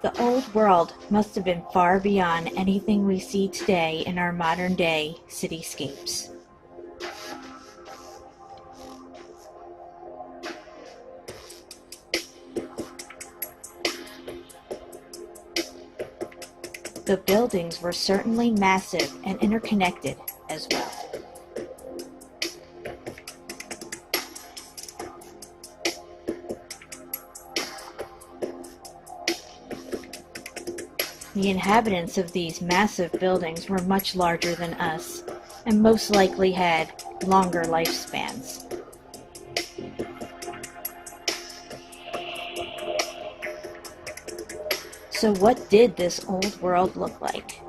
The old world must have been far beyond anything we see today in our modern-day cityscapes. The buildings were certainly massive and interconnected as well. The inhabitants of these massive buildings were much larger than us, and most likely had longer lifespans. So what did this old world look like?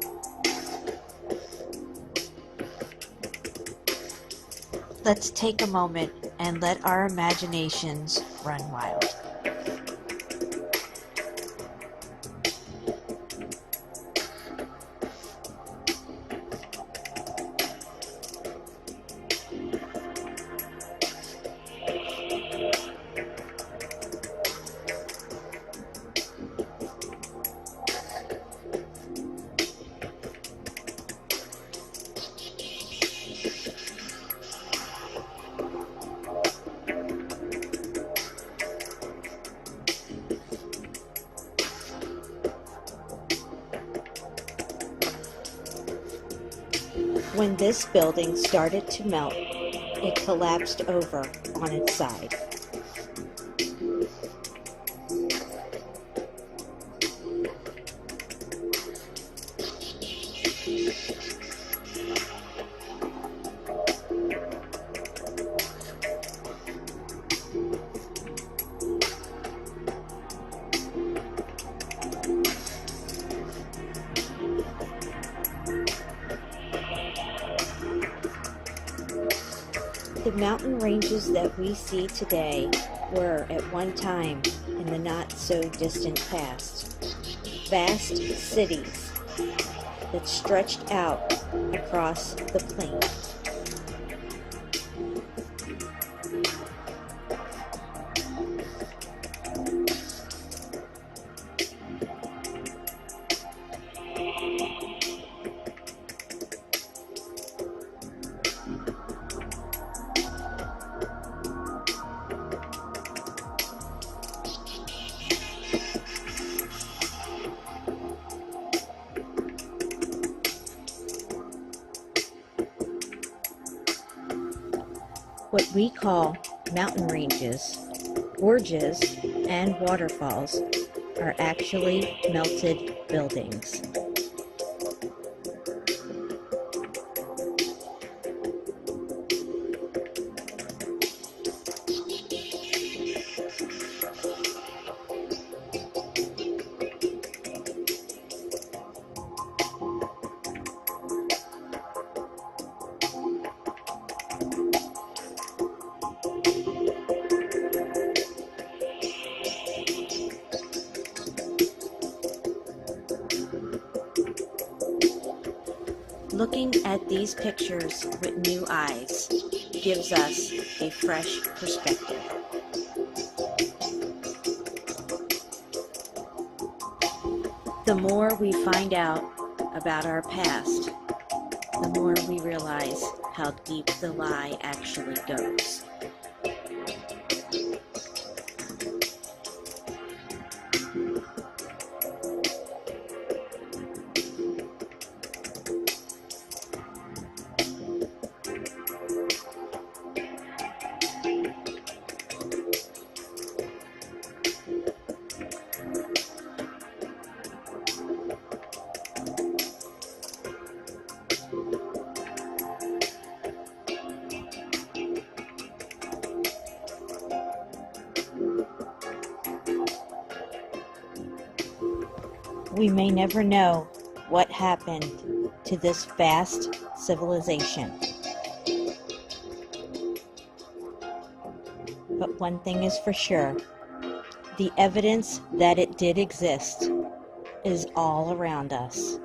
Let's take a moment and let our imaginations run wild. When this building started to melt, it collapsed over on its side. The mountain ranges that we see today were at one time, in the not-so-distant past, vast cities that stretched out across the plain. What we call mountain ranges, gorges, and waterfalls are actually melted buildings. Looking at these pictures with new eyes gives us a fresh perspective. The more we find out about our past, the more we realize how deep the lie actually goes. We may never know what happened to this vast civilization. But one thing is for sure, the evidence that it did exist is all around us.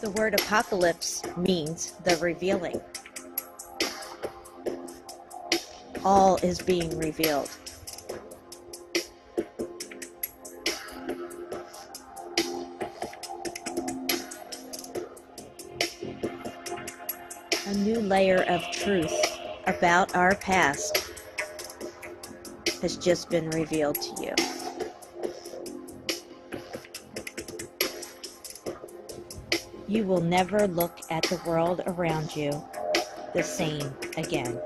The word apocalypse means the revealing. All is being revealed. A new layer of truth about our past has just been revealed to you. You will never look at the world around you the same again.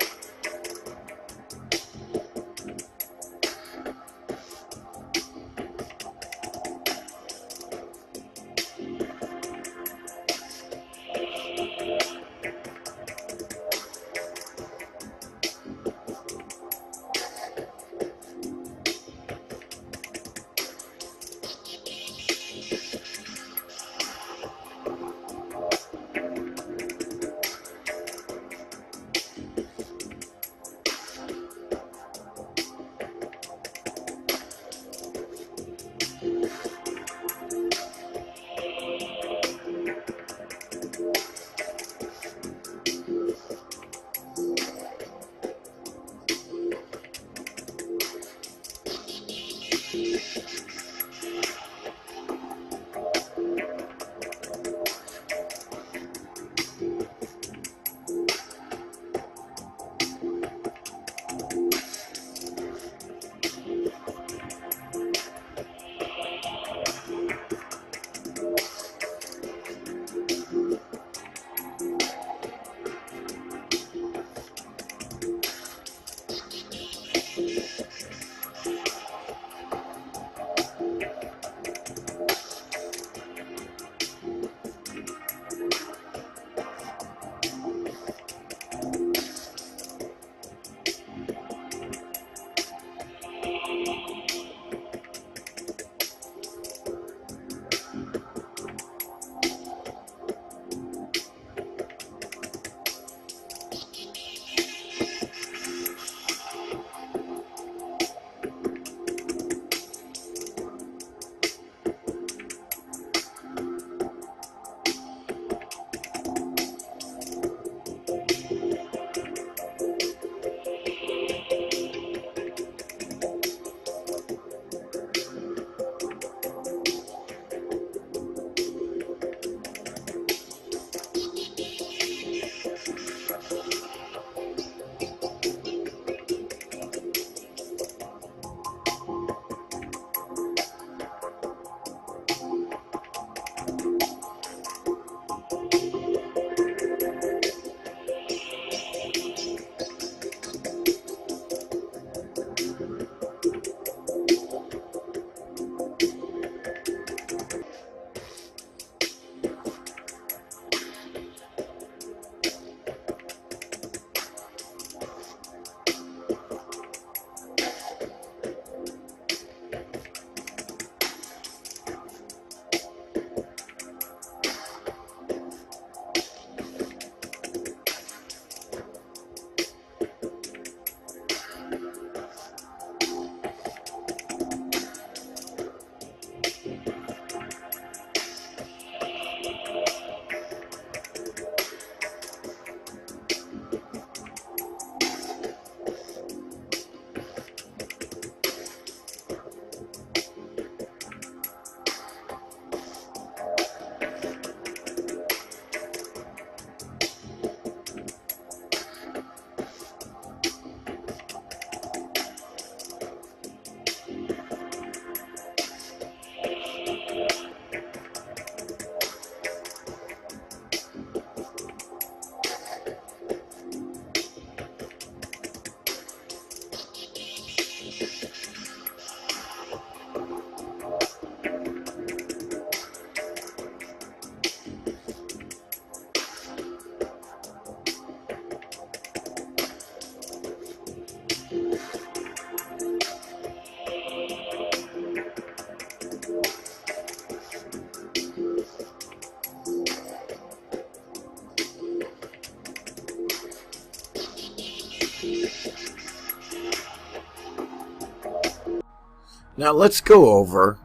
Now let's go over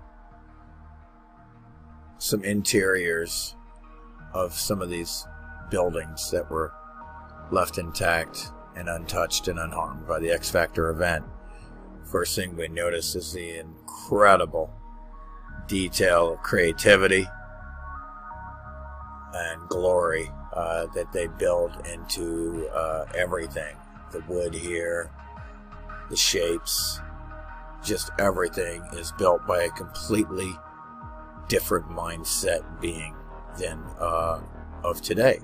some interiors of some of these buildings that were left intact and untouched and unharmed by the X Factor event. First thing we notice is the incredible detail of creativity and glory that they build into everything. The wood here, the shapes, just everything is built by a completely different mindset being than of today.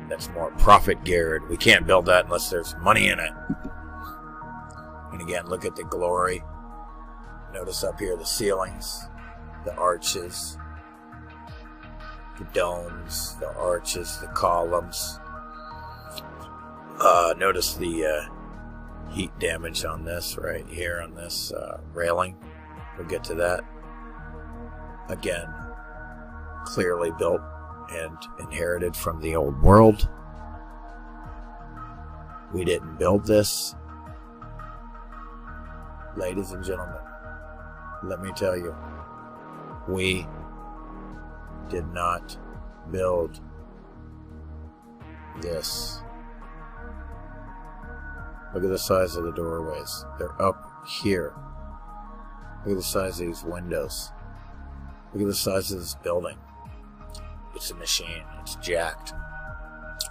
That's more profit geared. We can't build that unless there's money in it. And again, look at the glory. Notice up here the ceilings, the arches, the domes, the arches, the columns. Notice the heat damage on this right here on this railing. We'll get to that. Again, clearly built and inherited from the old world. We didn't build this. Ladies and gentlemen, let me tell you, we did not build this. Look at the size of the doorways. They're up here. Look at the size of these windows. Look at the size of this building. It's a machine. It's jacked.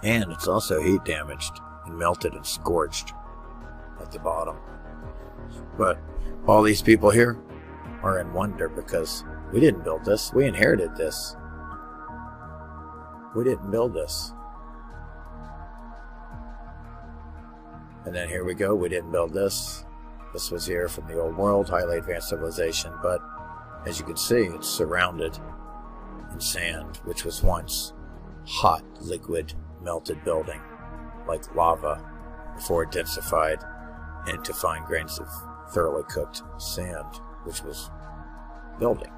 And it's also heat damaged and melted and scorched at the bottom. But all these people here are in wonder because we didn't build this. We inherited this. We didn't build this. And then here we go. We didn't build this. This was here from the old world, highly advanced civilization. But as you can see, it's surrounded in sand, which was once hot, liquid, melted building, like lava, before it densified into fine grains of thoroughly cooked sand, which was building.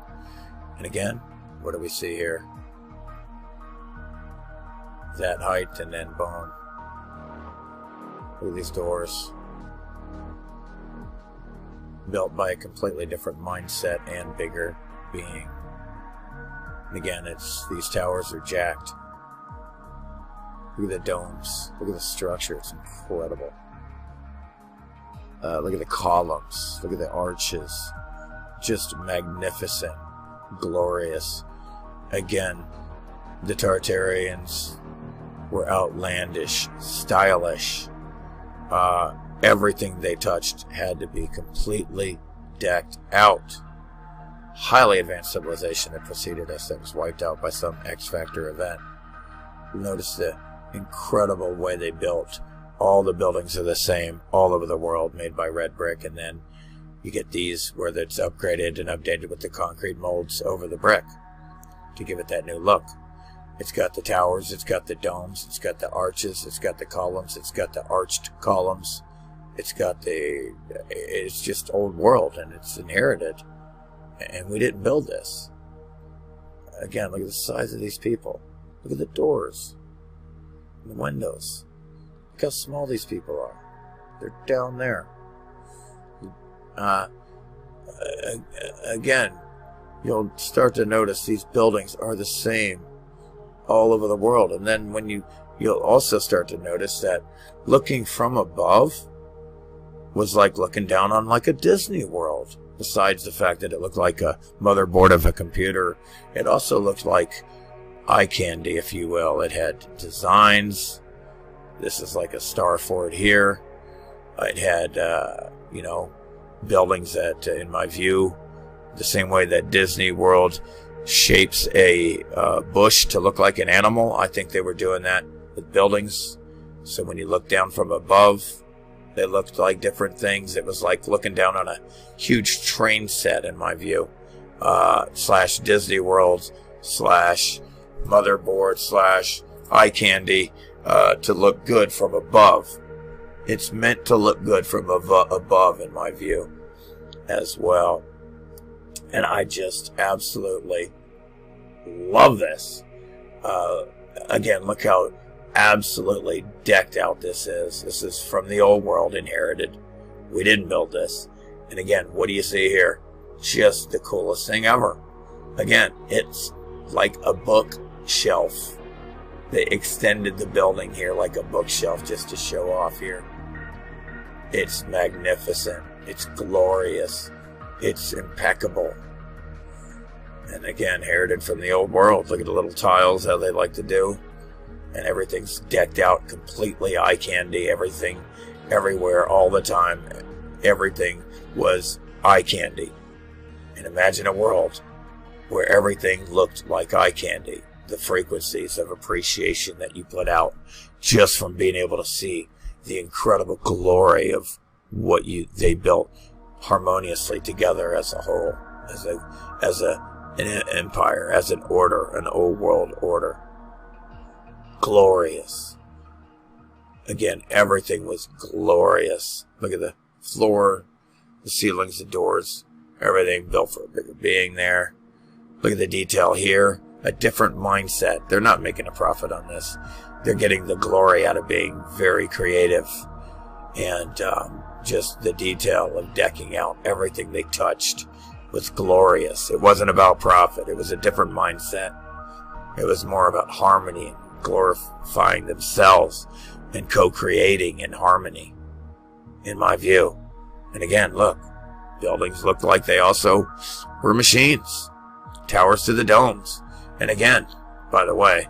And again, what do we see here? That height and then bone. Look at these doors. Built by a completely different mindset and bigger being. And again, these towers are jacked. Look at the domes. Look at the structure. It's incredible. Look at the columns. Look at the arches. Just magnificent. Glorious. Again, the Tartarians were outlandish, stylish. Everything they touched had to be completely decked out. Highly advanced civilization that preceded us that was wiped out by some X Factor event. Notice the incredible way they built. All the buildings are the same all over the world, made by red brick, and then you get these where it's upgraded and updated with the concrete molds over the brick to give it that new look. It's got the towers, it's got the domes, it's got the arches, it's got the columns, it's got the arched columns, it's just old world and it's inherited. And we didn't build this. Again, look at the size of these people. Look at the doors, the windows. Look how small these people are. They're down there. Again, you'll start to notice these buildings are the same all over the world. And then when you'll also start to notice that looking from above was like looking down on like a Disney World. Besides the fact that it looked like a motherboard of a computer, it also looked like eye candy, if you will. It had designs. This is like a star fort here. It had, buildings that, in my view, the same way that Disney World shapes a bush to look like an animal, I think they were doing that with buildings. So when you look down from above, they looked like different things. It was like looking down on a huge train set, in my view, / Disney World / motherboard / eye candy, to look good from above. It's meant to look good from above, in my view, as well. And I just absolutely love this. Again, look how absolutely decked out this is. This is from the old world, inherited. We didn't build this. And again, what do you see here? Just the coolest thing ever. Again, it's like a book bookshelf. They extended the building here like a bookshelf just to show off here. It's magnificent. It's glorious. It's impeccable. And again, inherited from the old world. Look at the little tiles, how they like to do. And everything's decked out completely eye candy. Everything, everywhere, all the time. Everything was eye candy. And imagine a world where everything looked like eye candy. The frequencies of appreciation that you put out just from being able to see the incredible glory of what they built harmoniously together as a whole, as an empire, as an order, an old world order. Glorious. Again, everything was glorious. Look at the floor, the ceilings, the doors, everything built for a bigger being there. Look at the detail here. A different mindset. They're not making a profit on this. They're getting the glory out of being very creative. And just the detail of decking out everything they touched was glorious. It wasn't about profit. It was a different mindset. It was more about harmony and glorifying themselves and co-creating in harmony, in my view. And again, look, buildings looked like they also were machines. Towers to the domes. And again, by the way,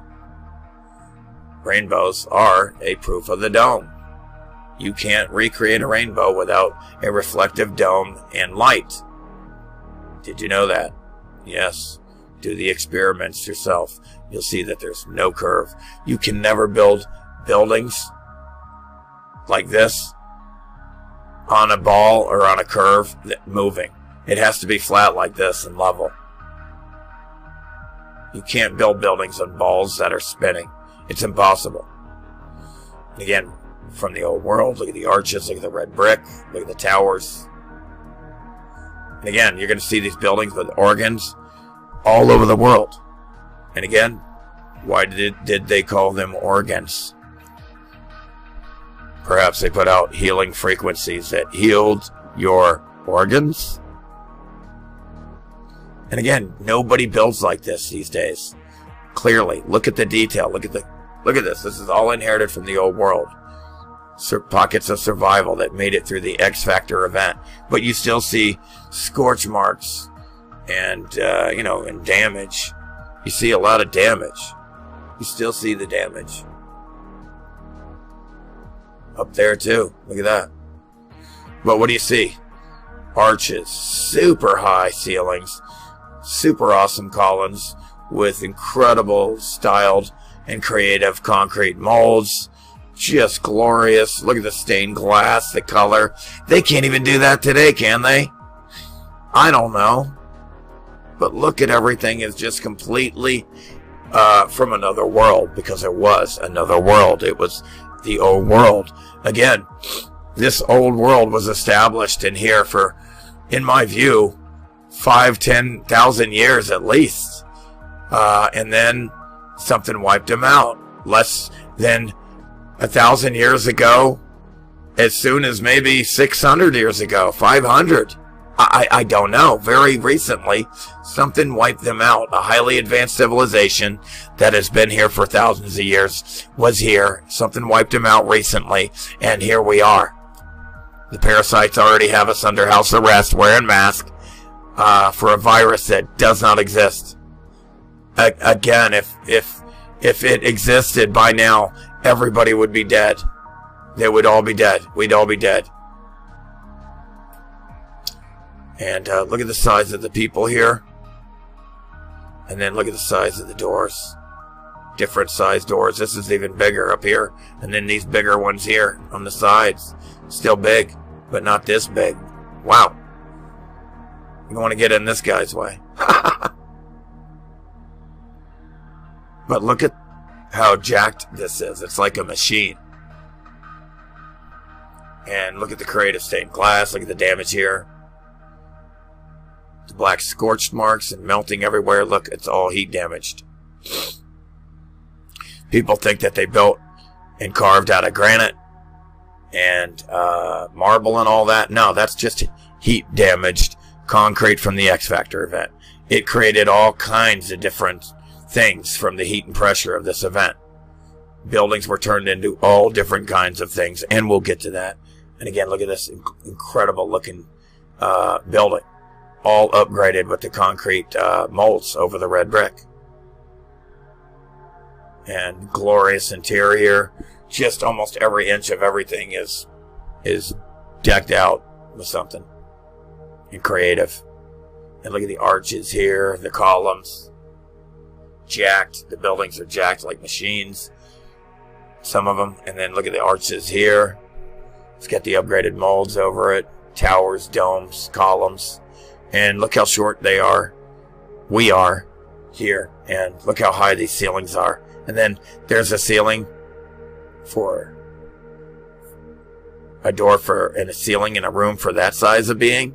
rainbows are a proof of the dome. You can't recreate a rainbow without a reflective dome and light. Did you know that? Yes. Do the experiments yourself. You'll see that there's no curve. You can never build buildings like this on a ball or on a curve moving. It has to be flat like this and level. You can't build buildings on balls that are spinning. It's impossible. And again, from the old world, look at the arches, look at the red brick, look at the towers. And again, you're going to see these buildings with organs all over the world. And again, why did they call them organs? Perhaps they put out healing frequencies that healed your organs? And again, nobody builds like this these days. Clearly, look at the detail. Look at this. This is all inherited from the old world. Pockets of survival that made it through the X Factor event. But you still see scorch marks and, and damage. You see a lot of damage. You still see the damage. Up there too. Look at that. But what do you see? Arches, super high ceilings, super awesome columns with incredible styled and creative concrete molds. Just glorious. Look at the stained glass, the color. They can't even do that today, can they? I don't know. But look at everything is just completely from another world, because it was another world. It was the old world. Again, this old world was established in here for, in my view, 5,000-10,000 years at least. And then something wiped them out. Less than 1,000 years ago, as soon as maybe 600 years ago, 500. I don't know. Very recently, something wiped them out. A highly advanced civilization that has been here for thousands of years was here. Something wiped them out recently, and here we are. The parasites already have us under house arrest, wearing masks, for a virus that does not exist. Again, if it existed by now, everybody would be dead. They would all be dead. We'd all be dead. And look at the size of the people here. And then look at the size of the doors. Different size doors. This is even bigger up here. And then these bigger ones here on the sides. Still big, but not this big. Wow. You want to get in this guy's way. But look at how jacked this is. It's like a machine. And look at the creative stained glass. Look at the damage here. The black scorched marks and melting everywhere. Look, it's all heat damaged. People think that they built and carved out of granite and marble and all that. No, that's just heat damaged concrete from the X Factor event. It created all kinds of different things from the heat and pressure of this event. Buildings were turned into all different kinds of things, and we'll get to that. And again, look at this incredible looking building, all upgraded with the concrete molds over the red brick. And glorious interior. Just almost every inch of everything is decked out with something and creative. And look at the arches here, the columns. Jacked. The buildings are jacked like machines. Some of them. And then look at the arches here. It's got the upgraded molds over it. Towers, domes, columns. And look how short they are. We are here. And look how high these ceilings are. And then there's a ceiling for a door for and a ceiling in a room for that size of being.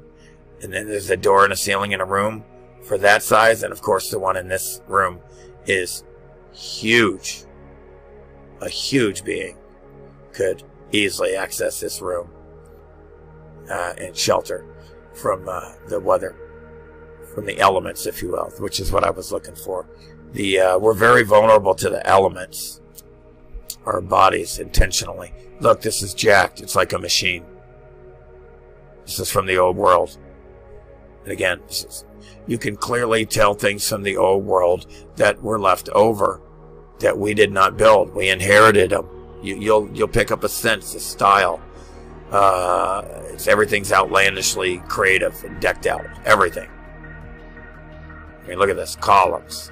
And then there's a door and a ceiling in a room for that size. And of course the one in this room is huge. A huge being could easily access this room and shelter from the weather, from the elements, if you will, which is what I was looking for. We're very vulnerable to the elements, our bodies, intentionally. Look, this is jacked. It's like a machine. This is from the old world. And again, you can clearly tell things from the old world that were left over, that we did not build. We inherited them. You'll pick up a sense, a style. Everything's outlandishly creative and decked out. Everything. I mean, look at this. Columns.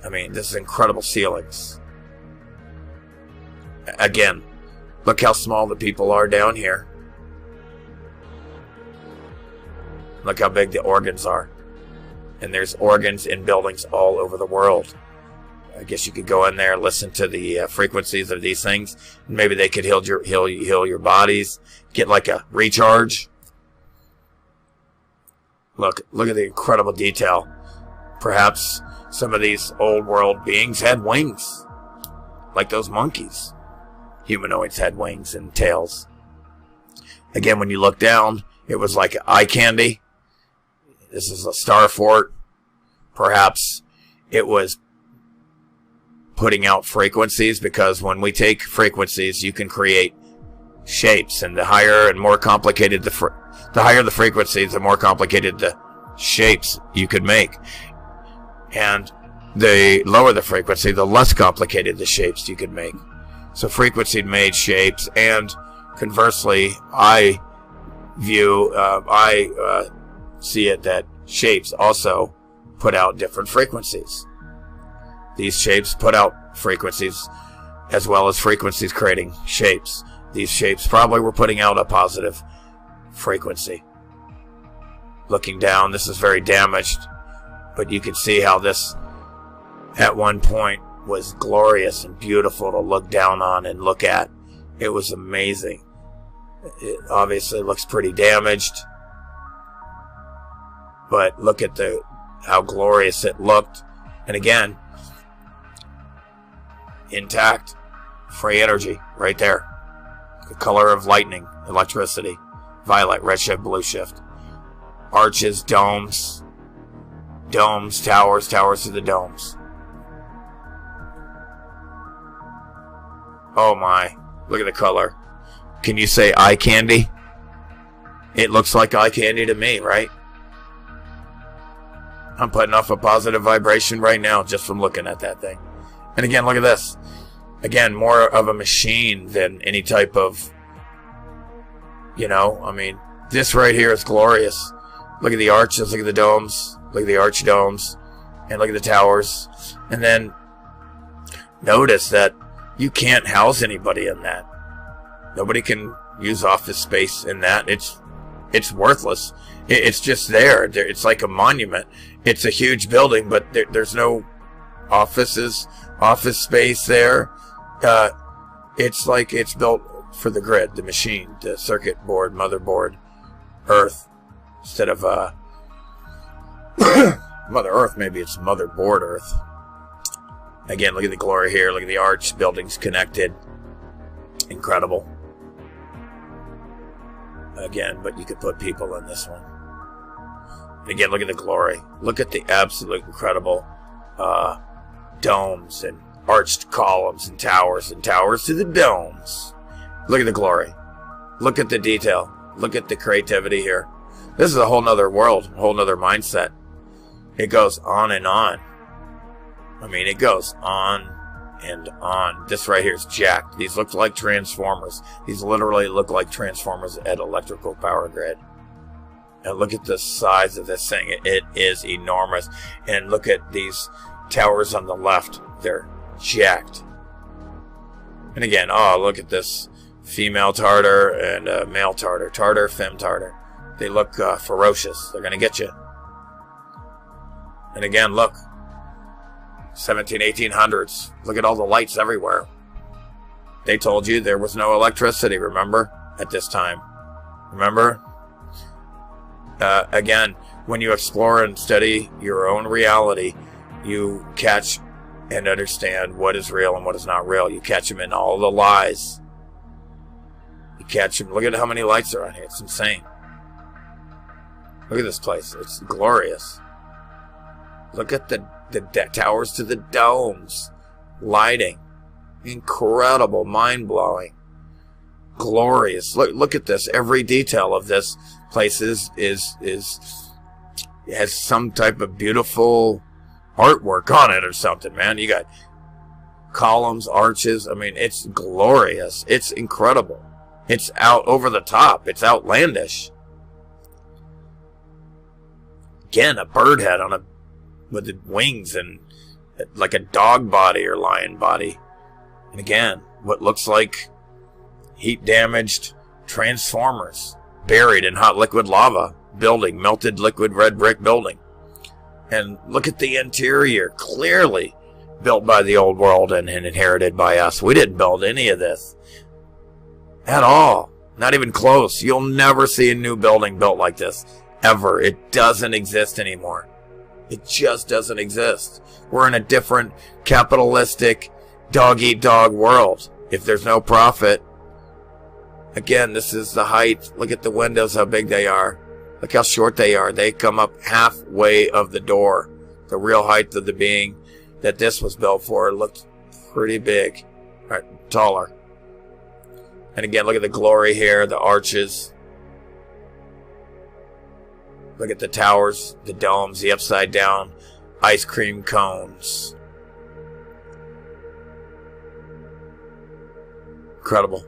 I mean, this is incredible ceilings. Again, look how small the people are down here. Look how big the organs are. And there's organs in buildings all over the world. I guess you could go in there and listen to the frequencies of these things. Maybe they could heal your bodies. Get like a recharge. Look at the incredible detail. Perhaps some of these old world beings had wings. Like those monkeys. Humanoids had wings and tails. Again, when you look down, it was like eye candy. This is a star fort. Perhaps it was putting out frequencies, because when we take frequencies, you can create shapes. And the higher and more complicated the higher the frequencies, the more complicated the shapes you could make. And the lower the frequency, the less complicated the shapes you could make. So frequency made shapes, and conversely, I see it that shapes also put out different frequencies. These shapes put out frequencies, as well as frequencies creating shapes. These shapes probably were putting out a positive frequency. Looking down, this is very damaged, but you can see how this at one point was glorious and beautiful to look down on and look at. It was amazing. It obviously looks pretty damaged, but look at how glorious it looked. And again, intact, free energy right there. The color of lightning, electricity, violet, red shift, blue shift. Arches, domes, towers to the domes. Oh my, look at the color. Can you say eye candy? It looks like eye candy to me, right? I'm putting off a positive vibration right now just from looking at that thing. And again, look at this. Again, more of a machine than any type of, I mean, this right here is glorious. Look at the arches, look at the domes, look at the arch domes, and look at the towers. And then notice that you can't house anybody in that. Nobody can use office space in that. It's worthless. It's just there. It's like a monument. It's a huge building, but there's no office space there. It's like it's built for the grid, the machine, the circuit board, motherboard, Earth, instead of Mother Earth. Maybe it's motherboard Earth. Again, look at the glory here. Look at the arch, buildings connected. Incredible. Again, but you could put people in this one. Again, look at the glory. Look at the absolute incredible domes and arched columns and towers to the domes. Look at the glory. Look at the detail. Look at the creativity here. This is a whole nother world, a whole nother mindset. It goes on and on. I mean, it goes on and on. This right here is jacked. These look like transformers. These literally look like transformers at electrical power grid. And look at the size of this thing. It is enormous. And look at these towers on the left. They're jacked. And again, oh, look at this female Tartar and male Tartar. Tartar, femme Tartar. They look ferocious. They're going to get you. And again, look. 1800s. Look at all the lights everywhere. They told you there was no electricity, remember? At this time. Remember? Again, when you explore and study your own reality, you catch and understand what is real and what is not real. You catch them in all the lies. You catch them. Look at how many lights are on here. It's insane. Look at this place. It's glorious. Look at the towers to the domes. Lighting. Incredible. Mind-blowing. Glorious. Look at this. Every detail of this place has some type of beautiful artwork on it or something, man. You got columns, arches. I mean, it's glorious. It's incredible. It's out over the top. It's outlandish. Again, a bird head on with the wings and like a dog body or lion body. And again, what looks like heat damaged transformers buried in hot liquid lava building, melted liquid red brick building. And look at the interior, clearly built by the old world and inherited by us. We didn't build any of this at all. Not even close. You'll never see a new building built like this. Ever. It doesn't exist anymore. It just doesn't exist. We're in a different capitalistic dog-eat-dog world. If there's no profit, again, this is the height. Look at the windows, how big they are. Look how short they are. They come up halfway of the door. The real height of the being that this was built for looked pretty big. Right, taller. And again, look at the glory here, the arches. Look at the towers, the domes, the upside down ice cream cones. Incredible.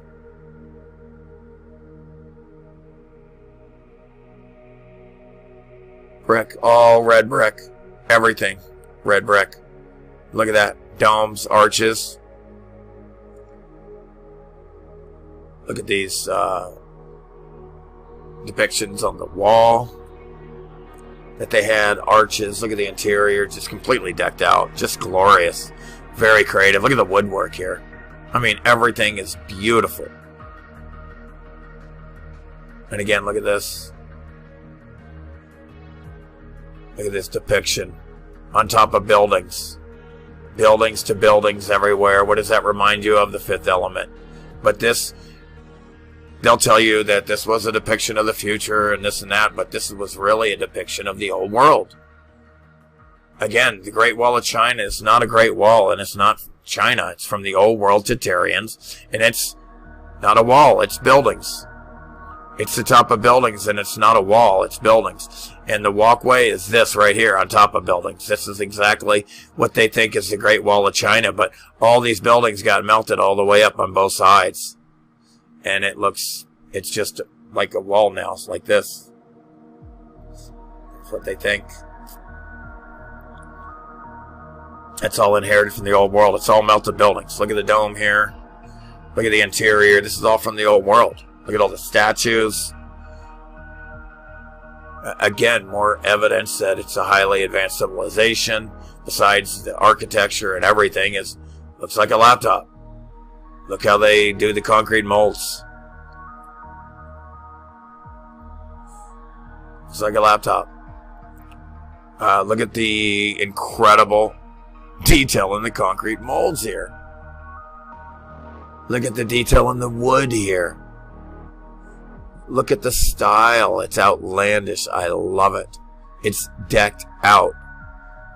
Brick, all red brick. Everything red brick. Look at that. Domes, arches. Look at these depictions on the wall that they had. Arches. Look at the interior. Just completely decked out. Just glorious. Very creative. Look at the woodwork here. I mean, everything is beautiful. And again, look at this. Look at this depiction on top of buildings. Buildings to buildings everywhere. What does that remind you of? The Fifth Element. But this, they'll tell you that this was a depiction of the future and this and that, but this was really a depiction of the old world. Again, the Great Wall of China is not a Great Wall, and it's not China. It's from the old world to Tyrians, and it's not a wall. It's buildings. It's the top of buildings, and it's not a wall. It's buildings. And the walkway is this right here on top of buildings. This is exactly what they think is the Great Wall of China, but all these buildings got melted all the way up on both sides. And it's just like a wall now. It's like this. That's what they think. It's all inherited from the old world. It's all melted buildings. Look at the dome here. Look at the interior. This is all from the old world. Look at all the statues. Again, more evidence that it's a highly advanced civilization. Besides the architecture and everything, looks like a laptop. Look how they do the concrete molds. Looks like a laptop. Look at the incredible detail in the concrete molds here. Look at the detail in the wood here. Look at the style. It's outlandish. I love it. It's decked out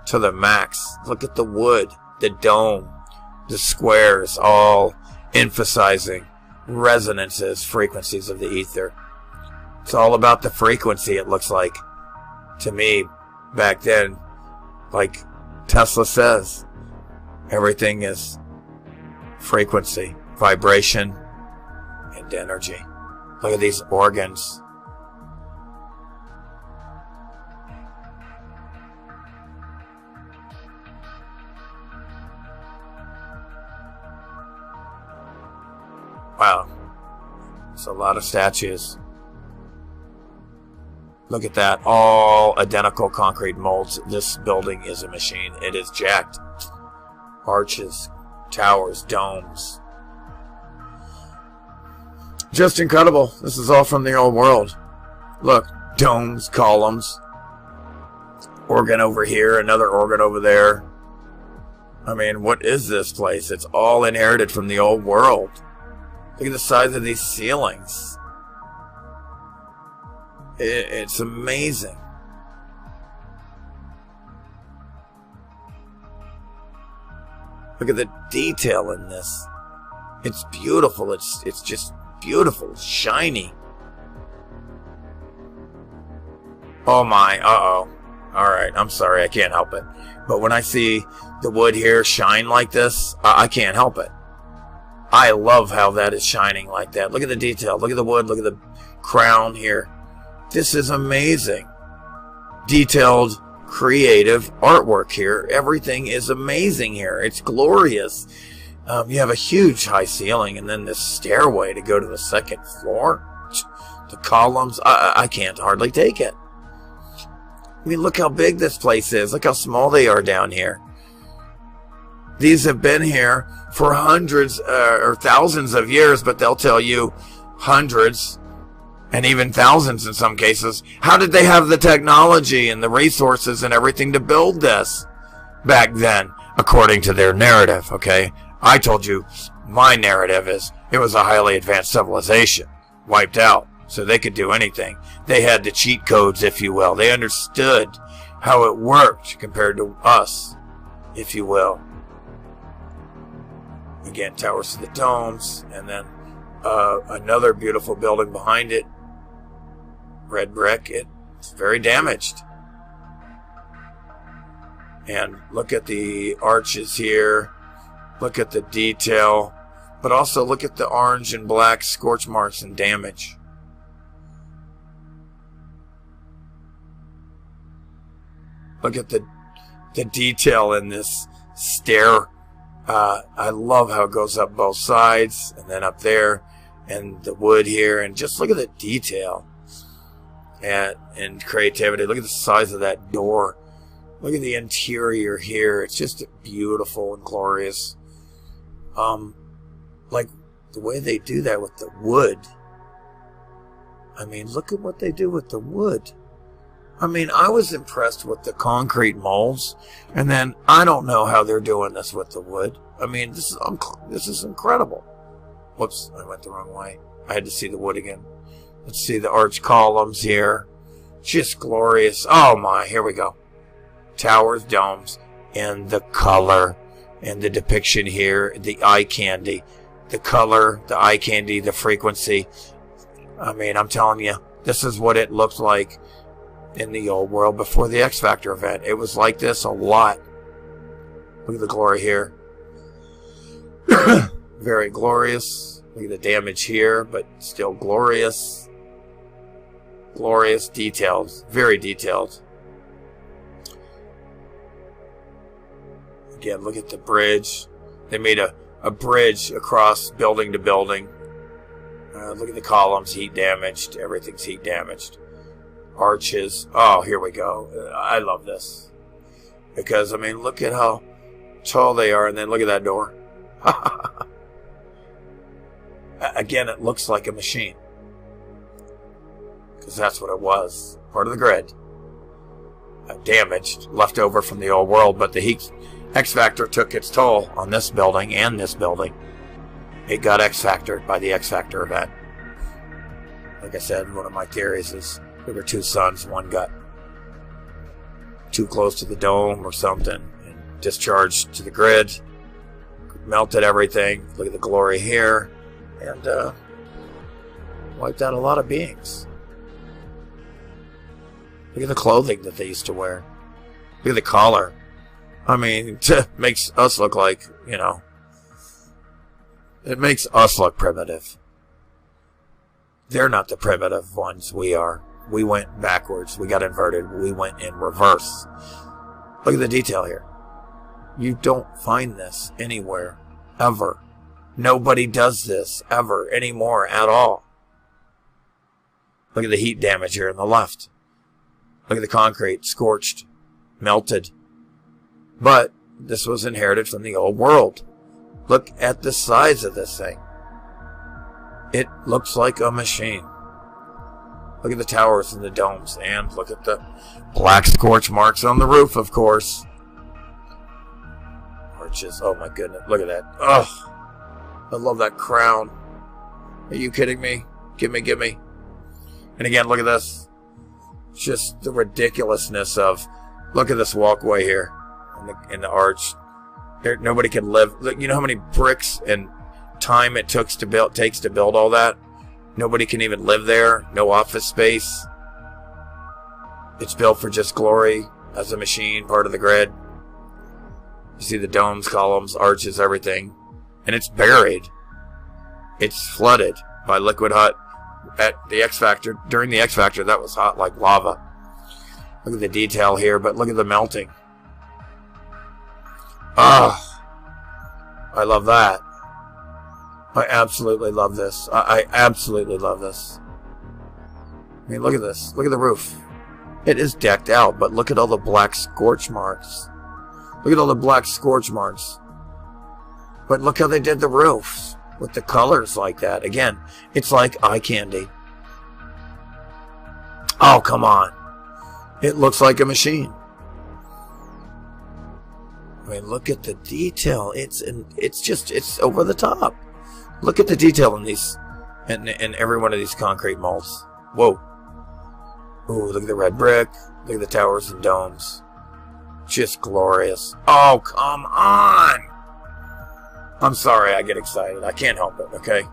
to the max. Look at the wood, the dome, the squares, all emphasizing resonances, frequencies of the ether. It's all about the frequency, it looks like. To me, back then, like Tesla says, everything is frequency, vibration, and energy. Look at these organs. Wow. It's a lot of statues. Look at that. All identical concrete molds. This building is a machine. It is jacked. Arches, towers, domes. Just incredible. This is all from the old world. Look, domes, columns. Organ over here, another organ over there. I mean, what is this place? It's all inherited from the old world. Look at the size of these ceilings. It's amazing. Look at the detail in this. It's beautiful. It's just beautiful. It's shiny. Oh my. Uh-oh. Alright, I'm sorry. I can't help it. But when I see the wood here shine like this, I can't help it. I love how that is shining like that. Look at the detail. Look at the wood. Look at the crown here. This is amazing. Detailed, creative artwork here. Everything is amazing here. It's glorious. You have a huge high ceiling and then this stairway to go to the second floor. The columns. I can't hardly take it. I mean, look how big this place is. Look how small they are down here. These have been here for hundreds or thousands of years, but they'll tell you hundreds and even thousands in some cases. How did they have the technology and the resources and everything to build this back then, according to their narrative, okay? I told you my narrative is it was a highly advanced civilization, wiped out, so they could do anything. They had the cheat codes, if you will. They understood how it worked compared to us, if you will. Again, towers to the domes, and then another beautiful building behind it. Red brick. It's very damaged. And look at the arches here. Look at the detail. But also look at the orange and black scorch marks and damage. Look at the detail in this stair. I love how it goes up both sides and then up there and the wood here, and just look at the detail and creativity. Look at the size of that door. Look at the interior here. It's just beautiful and glorious. Like the way they do that with the wood. I mean, look at what they do with the wood. I mean, I was impressed with the concrete molds, and then I don't know how they're doing this with the wood. I mean, this is incredible. Whoops, I went the wrong way. I had to see the wood again. Let's see the arch columns here. Just glorious. Oh my, here we go. Towers, domes, and the color, and the depiction here, the eye candy. The color, the eye candy, the frequency. I mean, I'm telling you, this is what it looked like in the old world before the X Factor event. It was like this a lot. Look at the glory here. Very glorious. Look at the damage here, but still glorious. Glorious, detailed, very detailed. Again, look at the bridge. They made a bridge across building to building. Look at the columns, heat damaged. Everything's heat damaged. Arches. Oh, here we go. I love this. Because, I mean, look at how tall they are, and then look at that door. Again, it looks like a machine. Because that's what it was. Part of the grid. Damaged, left over from the old world, but the heat X Factor took its toll on this building and this building. It got X Factored by the X Factor event. Like I said, one of my theories is there were two suns. One got too close to the dome or something and discharged to the grid. Melted everything. Look at the glory here. And wiped out a lot of beings. Look at the clothing that they used to wear. Look at the collar. I mean, it makes us look like, you know, it makes us look primitive. They're not the primitive ones. We are. We went backwards. We got inverted. We went in reverse. Look at the detail here. You don't find this anywhere, ever. Nobody does this, ever, anymore, at all. Look at the heat damage here on the left. Look at the concrete, scorched, melted. But this was inherited from the old world. Look at the size of this thing. It looks like a machine. Look at the towers and the domes, and look at the black scorch marks on the roof, of course. Arches, oh my goodness, look at that. Ugh, I love that crown. Are you kidding me? Gimme. And again, look at this. Just the ridiculousness of, look at this walkway here in the arch. There, nobody can live. Look, you know how many bricks and time it takes to build all that? Nobody can even live there. No office space. It's built for just glory as a machine, part of the grid. You see the domes, columns, arches, everything. And it's buried. It's flooded by liquid hot at the X Factor. During the X Factor, that was hot like lava. Look at the detail here, but look at the melting. Ah, I love that. I absolutely love this. I absolutely love this. I mean, look at this. Look at the roof. It is decked out, but look at all the black scorch marks. Look at all the black scorch marks. But look how they did the roofs with the colors like that. Again, it's like eye candy. Oh, come on. It looks like a machine. I mean, look at the detail. It's over the top. Look at the detail in these, in every one of these concrete molds. Whoa. Ooh, look at the red brick. Look at the towers and domes. Just glorious. Oh, come on. I'm sorry, I get excited. I can't help it, okay?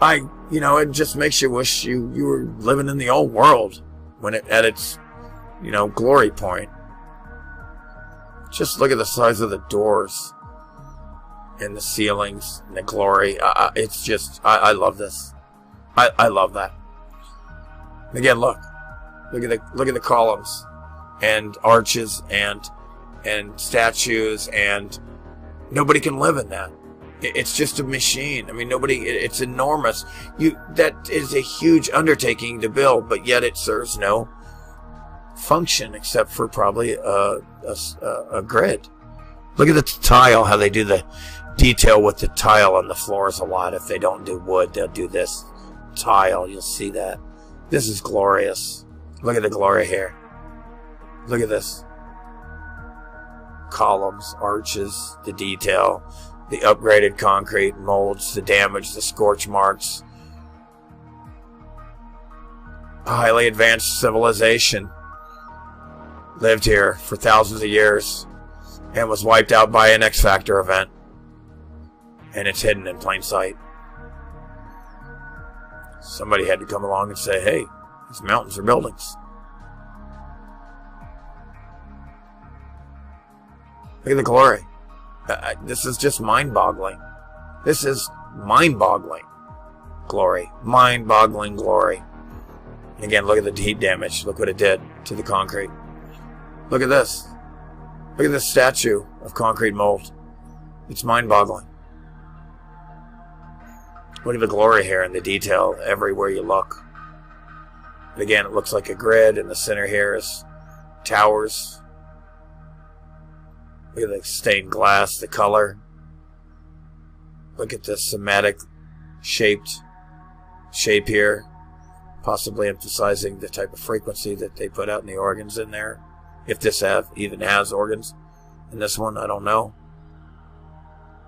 It just makes you wish you were living in the old world when it at its, glory point. Just look at the size of the doors and the ceilings and the glory. It's just, I love this. I love that. Again, look at the columns and arches and statues, and nobody can live in that. It's just a machine. I mean, it's enormous. That is a huge undertaking to build, but yet it serves no function except for probably a grid. Look at the tile, how they do the detail with the tile on the floors a lot. If they don't do wood, they'll do this tile. You'll see that. This is glorious. Look at the glory here. Look at this. Columns, arches, the detail, the upgraded concrete molds, the damage, the scorch marks. A highly advanced civilization lived here for thousands of years and was wiped out by an X Factor event. And it's hidden in plain sight. Somebody had to come along and say, hey, these mountains are buildings. Look at the glory. This is just mind-boggling. This is mind-boggling glory. Mind-boggling glory. And again, look at the heat damage. Look what it did to the concrete. Look at this. Look at this statue of concrete mold. It's mind-boggling. Look at the glory here and the detail everywhere you look. And again, it looks like a grid. In the center here is towers. Look at the stained glass, the color. Look at the somatic shape here, possibly emphasizing the type of frequency that they put out in the organs in there. If this even has organs. In this one, I don't know.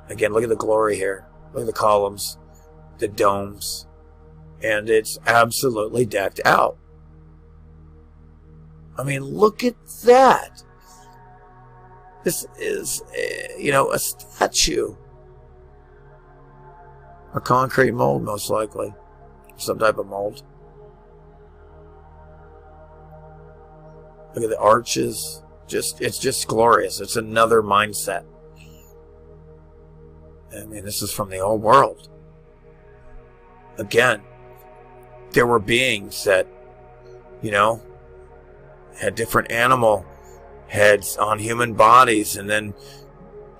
Again, look at the glory here. Look at the columns, the domes, and it's absolutely decked out. I mean, look at that. This is, a statue. A concrete mold, most likely. Some type of mold. Look at the arches. It's just glorious. It's another mindset. I mean, this is from the old world. Again, there were beings that, had different animal heads on human bodies, and then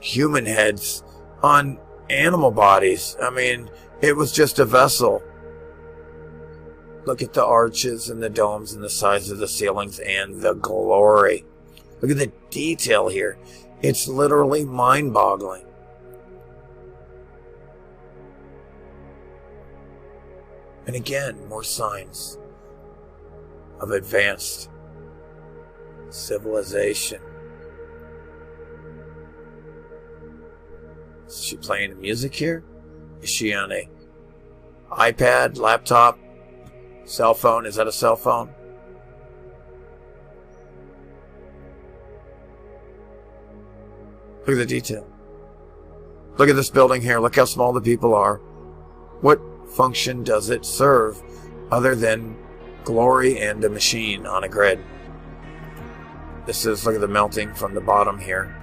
human heads on animal bodies. I mean, it was just a vessel. Look at the arches and the domes and the size of the ceilings and the glory. Look at the detail here. It's literally mind-boggling. And again, more signs of advanced civilization. Is she playing music here? Is she on a iPad, laptop, cell phone? Is that a cell phone? Look at the detail. Look at this building here. Look how small the people are. What function does it serve other than glory and a machine on a grid? This is, look at the melting from the bottom here.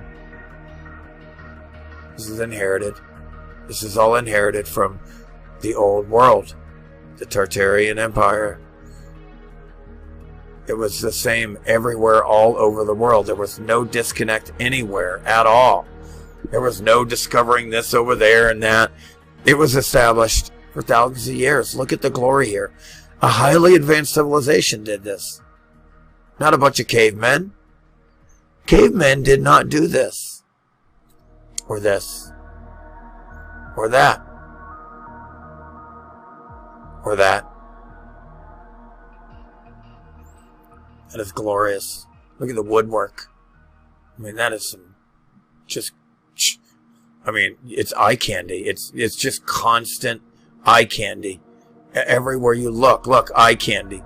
This is inherited. This is all inherited from the old world, the Tartarian Empire. It was the same everywhere, all over the world. There was no disconnect anywhere at all. There was no discovering this over there and that. It was established for thousands of years. Look at the glory here. A highly advanced civilization did this. Not a bunch of cavemen. Cavemen did not do this. Or this. Or that. Or that. That is glorious. Look at the woodwork. I mean, that is some just, I mean, it's eye candy. It's just constant eye candy. Everywhere you look, eye candy.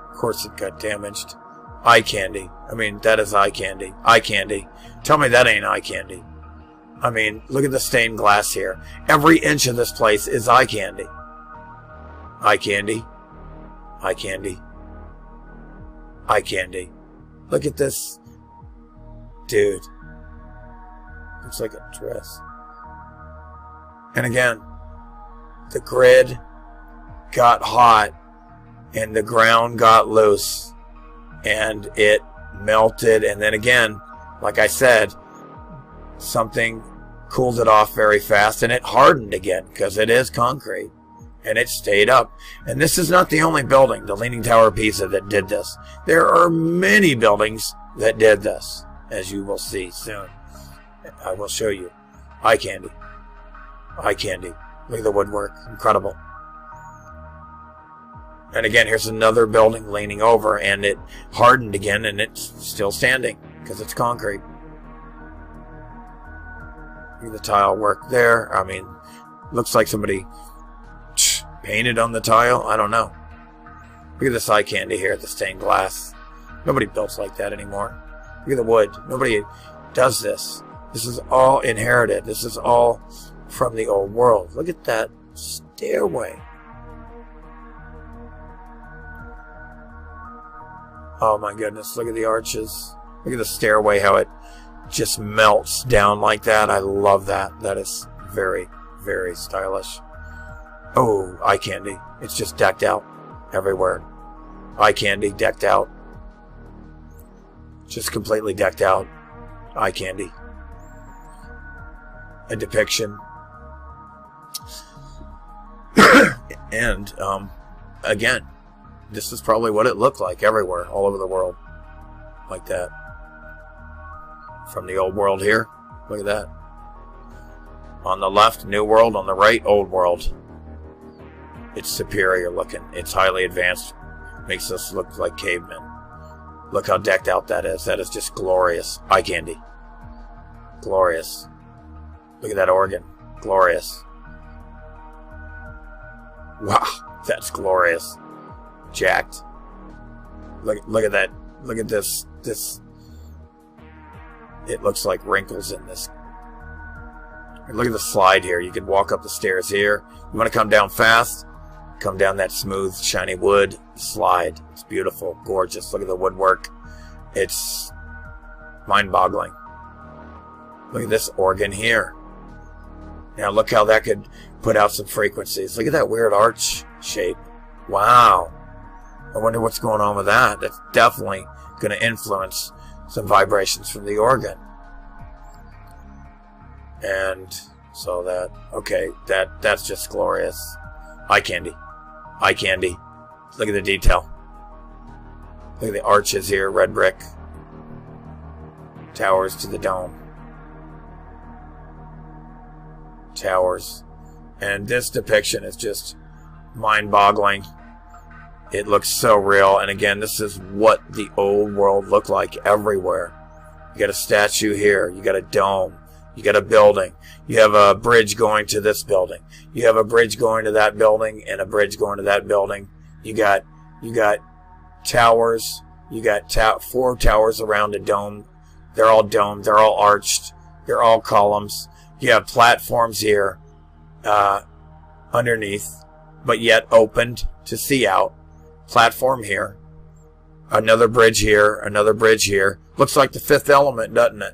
Of course it got damaged. Eye candy. I mean, that is eye candy. Eye candy. Tell me that ain't eye candy. I mean, look at the stained glass here. Every inch of this place is eye candy. Eye candy. Eye candy. Eye candy. Look at this. Dude. Looks like a dress. And again, the grid got hot and the ground got loose and it melted. And then again, like I said, something cooled it off very fast and it hardened again because it is concrete. And it stayed up. And this is not the only building, the Leaning Tower of Pisa, that did this. There are many buildings that did this, as you will see soon. I will show you. Eye candy. Eye candy. Look at the woodwork. Incredible. And again, here's another building leaning over, and it hardened again, and it's still standing because it's concrete. Look at the tile work there. I mean, looks like somebody painted on the tile. I don't know. Look at this eye candy here, the stained glass. Nobody builds like that anymore. Look at the wood. Nobody does this. This is all inherited. This is all from the old world. Look at that stairway. Oh my goodness. Look at the arches. Look at the stairway, how it just melts down like that. I love that. That is very, very stylish. Oh, eye candy. It's just decked out everywhere. Eye candy decked out. Just completely decked out. Eye candy. A depiction. And, again, this is probably what it looked like everywhere, all over the world. Like that. From the old world here. Look at that. On the left, new world. On the right, old world. It's superior looking. It's highly advanced. Makes us look like cavemen. Look how decked out that is. That is just glorious. Eye candy. Glorious. Look at that organ. Glorious. Wow. That's glorious. Jacked. Look at that. Look at this. It looks like wrinkles in this. Look at the slide here. You can walk up the stairs here. You want to come down fast? Come down that smooth, shiny wood slide. It's beautiful, gorgeous. Look at the woodwork. It's mind-boggling. Look at this organ here. Now look how that could put out some frequencies. Look at that weird arch shape. Wow. I wonder what's going on with that. That's definitely going to influence some vibrations from the organ. And so that, okay, that's just glorious. Eye candy. Eye candy. Look at the detail. Look at the arches here, red brick. Towers to the dome. Towers. And this depiction is just mind-boggling. It looks so real. And again, this is what the old world looked like everywhere. You got a statue here. You got a dome. You got a building. You have a bridge going to this building. You have a bridge going to that building and a bridge going to that building. You got towers. You got 4 towers around a dome. They're all domed. They're all arched. They're all columns. You have platforms here underneath, but yet opened to see out. Platform here. Another bridge here. Another bridge here. Looks like The Fifth Element, doesn't it?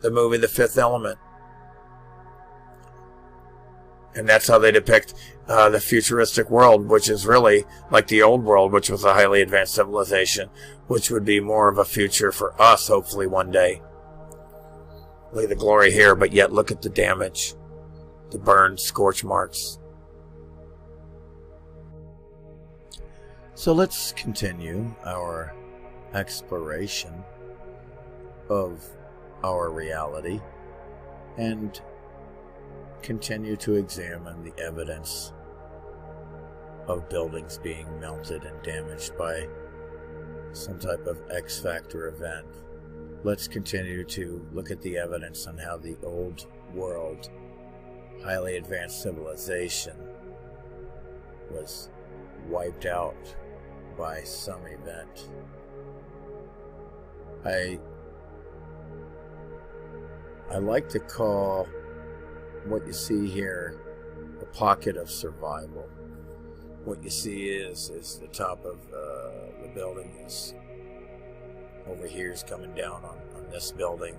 The movie The Fifth Element. And that's how they depict the futuristic world, which is really like the old world, which was a highly advanced civilization, which would be more of a future for us, hopefully, one day. Look at the glory here, but yet look at the damage. The burned scorch marks. So let's continue our exploration of our reality and continue to examine the evidence of buildings being melted and damaged by some type of X factor event. Let's continue to look at the evidence on how the old world, highly advanced civilization, was wiped out by some event. I like to call what you see here a pocket of survival. What you see is the top of the building is over here is coming down on this building.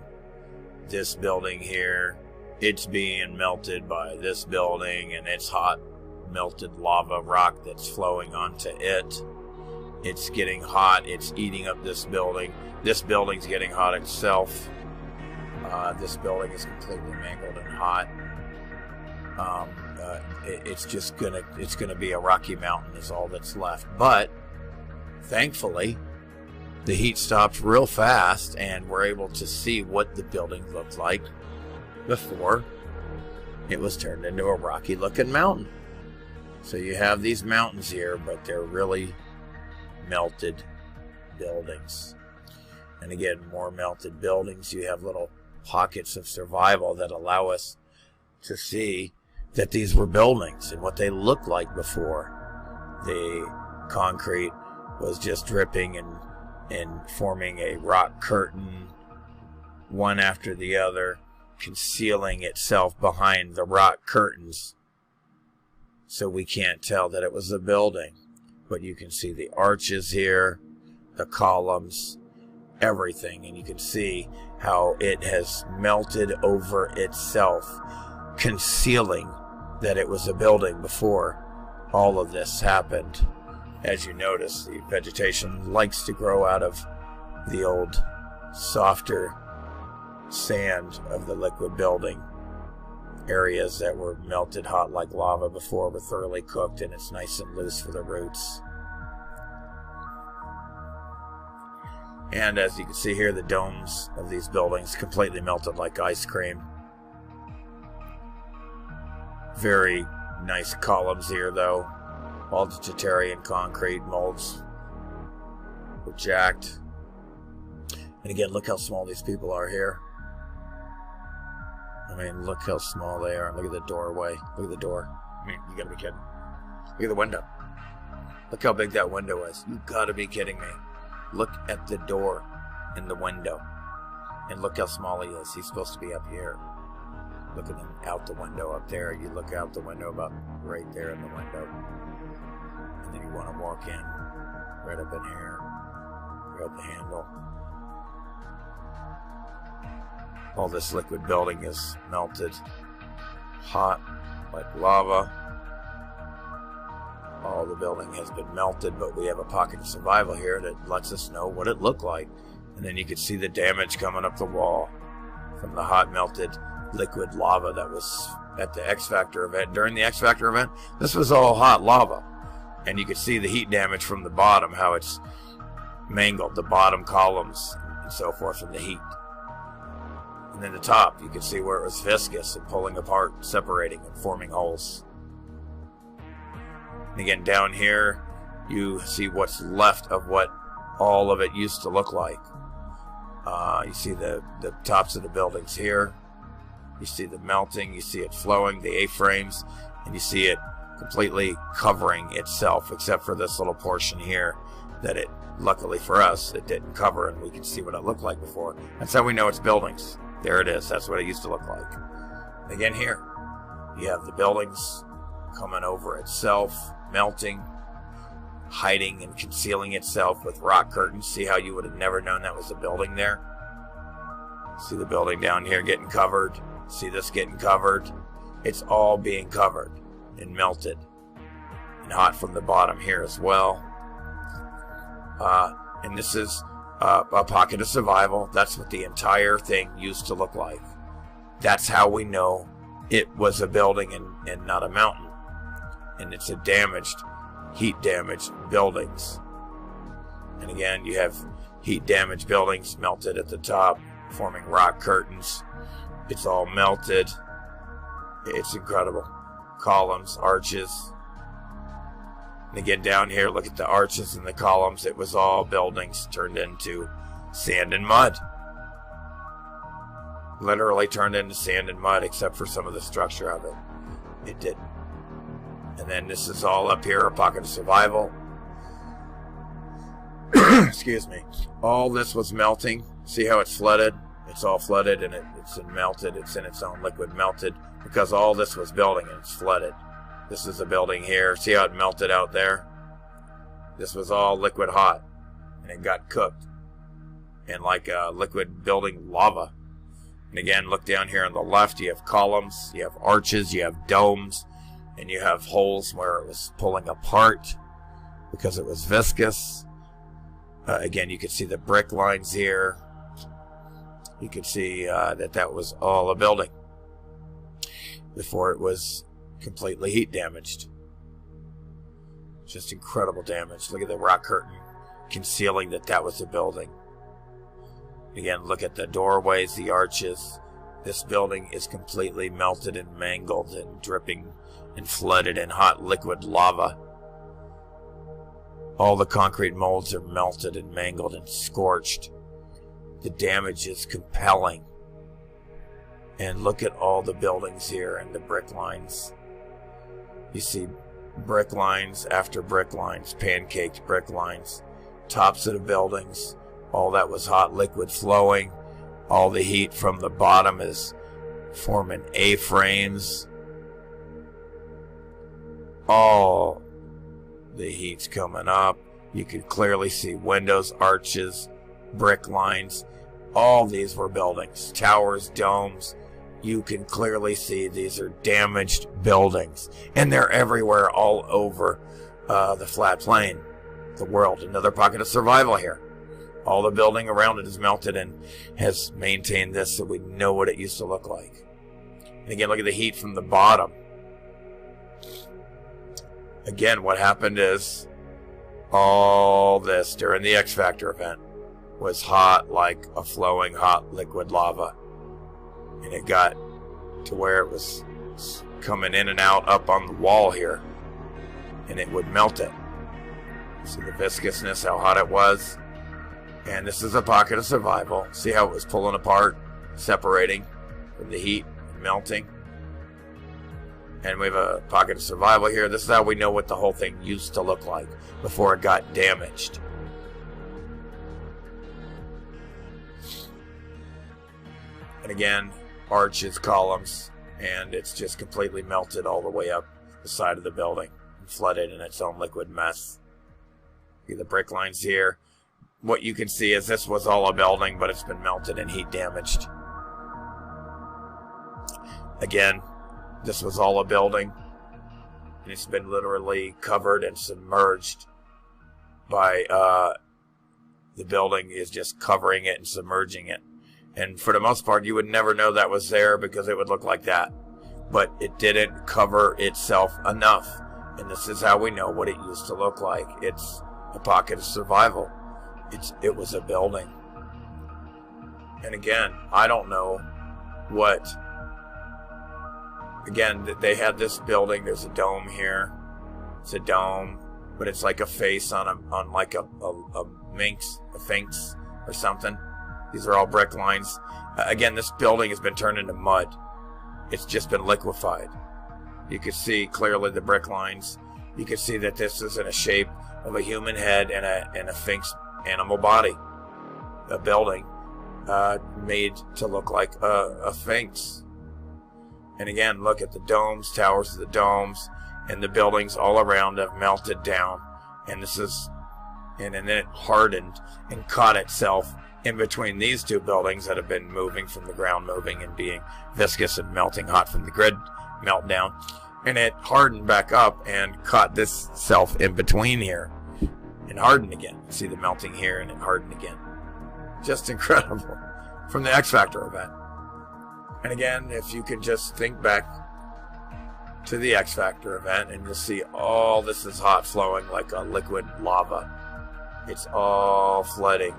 This building here, it's being melted by this building, and it's hot melted lava rock that's flowing onto it. It's getting hot. It's eating up this building. This building's getting hot itself. This building is completely mangled and hot. It's gonna be a rocky mountain is all that's left. But thankfully, the heat stopped real fast, and we're able to see what the building looked like before it was turned into a rocky-looking mountain. So you have these mountains here, but they're really melted buildings. And again, more melted buildings. You have little pockets of survival that allow us to see that these were buildings and what they looked like before. The concrete was just dripping and forming a rock curtain, one after the other, concealing itself behind the rock curtains. So we can't tell that it was a building. But you can see the arches here, the columns, everything. And you can see how it has melted over itself, concealing that it was a building before all of this happened. As you notice, the vegetation likes to grow out of the old, softer sand of the liquid building. Areas that were melted hot like lava before were thoroughly cooked, and it's nice and loose for the roots. And as you can see here, the domes of these buildings completely melted like ice cream. Very nice columns here, though. All vegetarian concrete molds were jacked. And again, look how small these people are here. I mean, look how small they are. Look at the doorway. Look at the door. I mean, you gotta be kidding. Look at the window. Look how big that window is. You gotta be kidding me. Look at the door in the window. And look how small he is. He's supposed to be up here. Look at him out the window up there. You look out the window about right there in the window. And then you want to walk in right up in here. Grab the handle. All this liquid building is melted. Hot like lava. All the building has been melted, but we have a pocket of survival here that lets us know what it looked like. And then you could see the damage coming up the wall from the hot melted liquid lava that was at the X Factor event. During the X Factor event, this was all hot lava. And you could see the heat damage from the bottom, how it's mangled the bottom columns and so forth from the heat. And then the top, you could see where it was viscous and pulling apart, separating and forming holes. And again, down here, you see what's left of what all of it used to look like. You see the tops of the buildings here. You see the melting, you see it flowing, the A-frames, and you see it completely covering itself, except for this little portion here that it, luckily for us, it didn't cover, and we can see what it looked like before. That's how we know it's buildings. There it is. That's what it used to look like. And again here, you have the buildings coming over itself, melting, hiding and concealing itself with rock curtains. See how you would have never known that was a building there? See the building down here getting covered. See this getting covered. It's all being covered and melted and hot from the bottom here as well. And this is a pocket of survival. That's what the entire thing used to look like. That's how we know it was a building and not a mountain. And it's a damaged, heat damaged buildings. And again, you have heat damaged buildings melted at the top, forming rock curtains. It's all melted. It's incredible. Columns, arches. And again, down here, look at the arches and the columns. It was all buildings turned into sand and mud. Literally turned into sand and mud, except for some of the structure of it. It didn't. And then this is all up here, a pocket of survival. Excuse me. All this was melting. See how it's flooded? It's all flooded and it's melted. It's in its own liquid melted because all this was building and it's flooded. This is a building here. See how it melted out there? This was all liquid hot and it got cooked in like a liquid building lava. And again, look down here on the left. You have columns, you have arches, you have domes, and you have holes where it was pulling apart because it was viscous. Again, you can see the brick lines here. You can see that was all a building before it was completely heat damaged. Just incredible damage. Look at the rock curtain concealing that was a building. Again, look at the doorways, the arches. This building is completely melted and mangled and dripping and flooded in hot liquid lava. All the concrete molds are melted and mangled and scorched. The damage is compelling. And look at all the buildings here and the brick lines. You see brick lines after brick lines, pancaked brick lines, tops of the buildings. All that was hot liquid flowing. All the heat from the bottom is forming A-frames. All the heat's coming up. You could clearly see windows, arches, brick lines. All these were buildings, towers, domes. You can clearly see these are damaged buildings, and they're everywhere all over the flat plain, the world. Another pocket of survival here. All the building around it is melted and has maintained this so we know what it used to look like. And again, look at the heat from the bottom. Again, what happened is all this during the X Factor event was hot like a flowing hot liquid lava. And it got to where it was coming in and out up on the wall here. And it would melt it. See the viscousness, how hot it was. And this is a pocket of survival. See how it was pulling apart, separating from the heat, melting. And we have a pocket of survival here. This is how we know what the whole thing used to look like before it got damaged. And again, arches, columns, and it's just completely melted all the way up the side of the building and flooded in its own liquid mess. Look at the brick lines here. What you can see is this was all a building, but it's been melted and heat damaged. Again, this was all a building, and it's been literally covered and submerged by the building is just covering it and submerging it. And for the most part, you would never know that was there because it would look like that. But it didn't cover itself enough. And this is how we know what it used to look like. It's a pocket of survival. It was a building. And again, I don't know what... Again, they had this building. There's a dome here. It's a dome, but it's like a face on like a sphinx or something. These are all brick lines. Again, this building has been turned into mud. It's just been liquefied. You can see clearly the brick lines. You can see that this is in a shape of a human head and a sphinx animal body. A building made to look like a sphinx. And again, look at the domes, towers of the domes, and the buildings all around have melted down. And this is, and then it hardened and caught itself in between these two buildings that have been moving from the ground, moving and being viscous and melting hot from the grid meltdown. And it hardened back up and caught this self in between here and hardened again. See the melting here and it hardened again. Just incredible. From the X Factor event. And again, if you can just think back to the X Factor event and you'll see all this is hot flowing like a liquid lava. It's all flooding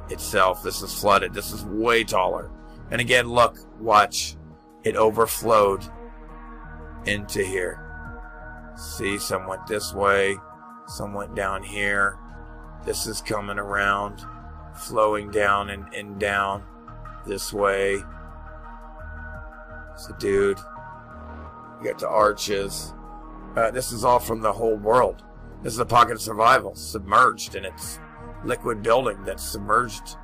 itself. This is flooded. This is way taller. And again, look, watch. It overflowed into here. See, some went this way. Some went down here. This is coming around, flowing down and down this way. So, dude, you got the arches. This is all from the whole world. This is a pocket of survival, submerged in its liquid building that's submerged.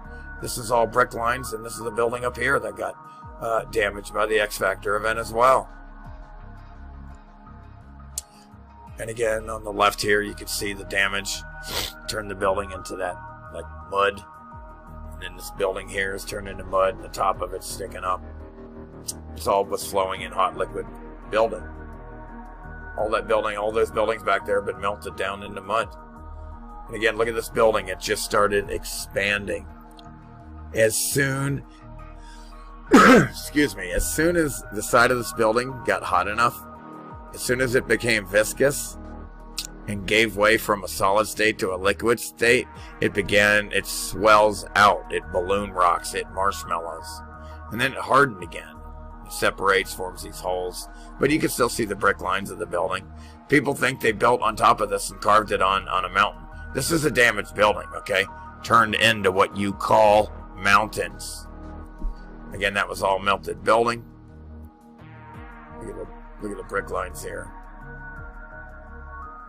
This is all brick lines, and this is the building up here that got damaged by the X Factor event as well. And again, on the left here, you can see the damage. Turned the building into that, like, mud. And then this building here is turned into mud, and the top of it's sticking up. It's all was flowing in hot liquid building. All that building, all those buildings back there have been melted down into mud. And again, look at this building. It just started expanding. As soon, excuse me, as soon as the side of this building got hot enough, as soon as it became viscous and gave way from a solid state to a liquid state, it swells out. It balloon rocks. It marshmallows. And then it hardened again. It separates, forms these holes. But you can still see the brick lines of the building. People think they built on top of this and carved it on a mountain. This is a damaged building, okay? Turned into what you call mountains. Again, that was all melted building. Look at the brick lines here.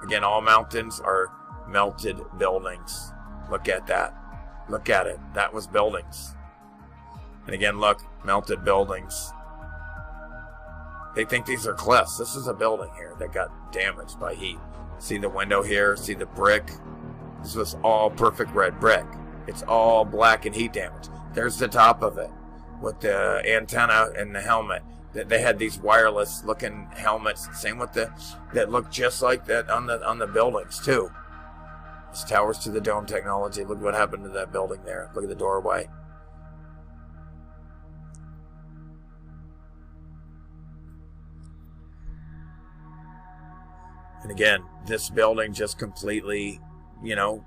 Again, all mountains are melted buildings. Look at that. Look at it. That was buildings. And again, look, melted buildings. They think these are cliffs. This is a building here that got damaged by heat. See the window here? See the brick? This was all perfect red brick. It's all black and heat damage. There's the top of it with the antenna and the helmet. They had these wireless looking helmets. Same with that look just like that on the buildings too. It's towers to the dome technology. Look what happened to that building there. Look at the doorway. And again, this building just completely, it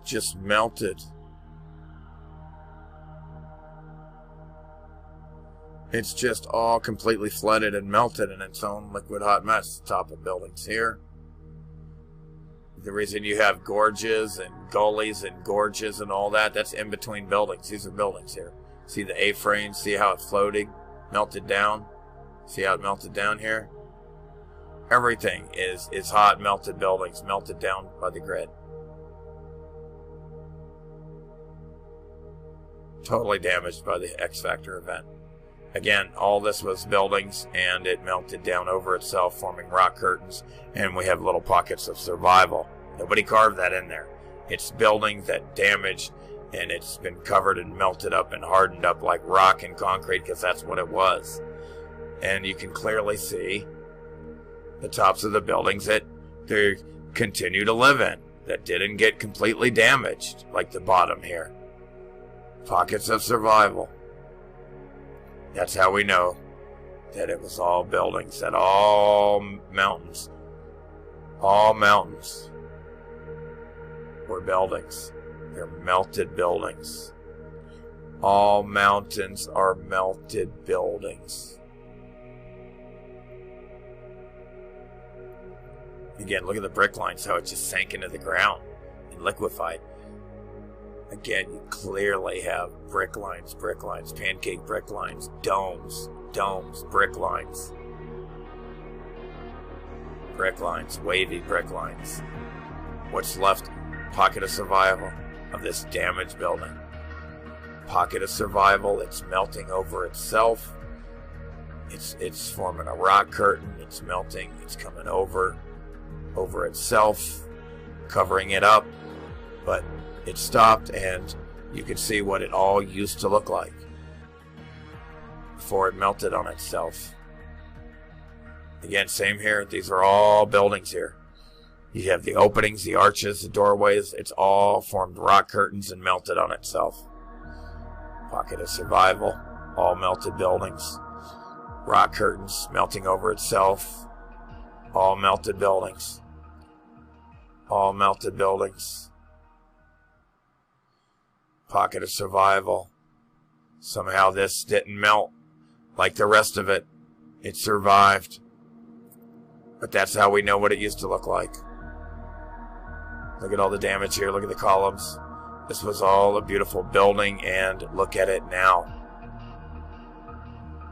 just melted. It's just all completely flooded and melted in its own liquid hot mess. The top of buildings here. The reason you have gorges and gullies and gorges and all that, that's in between buildings. These are buildings here. See the A-frame, see how it's floating, melted down. See how it melted down here? Everything is hot, melted buildings, melted down by the grid. Totally damaged by the X Factor event. Again, all this was buildings, and it melted down over itself, forming rock curtains, and we have little pockets of survival. Nobody carved that in there. It's buildings that damaged, and it's been covered and melted up and hardened up like rock and concrete, because that's what it was. And you can clearly see the tops of the buildings that they continue to live in, that didn't get completely damaged, like the bottom here. Pockets of survival. That's how we know that it was all buildings, that all mountains were buildings. They're melted buildings. All mountains are melted buildings. Again, look at the brick lines, how it just sank into the ground and liquefied. Again, you clearly have brick lines, pancake brick lines, domes, brick lines, wavy brick lines. What's left? Pocket of survival of this damaged building. Pocket of survival. It's melting over itself. It's forming a rock curtain. It's melting. It's coming over itself, covering it up. But it stopped, and you can see what it all used to look like before it melted on itself. Again, same here. These are all buildings here. You have the openings, the arches, the doorways. It's all formed rock curtains and melted on itself. Pocket of survival. All melted buildings. Rock curtains melting over itself. All melted buildings. All melted buildings. Pocket of survival. Somehow this didn't melt like the rest of it. It survived. But that's how we know what it used to look like. Look at all the damage here. Look at the columns. This was all a beautiful building, and look at it now.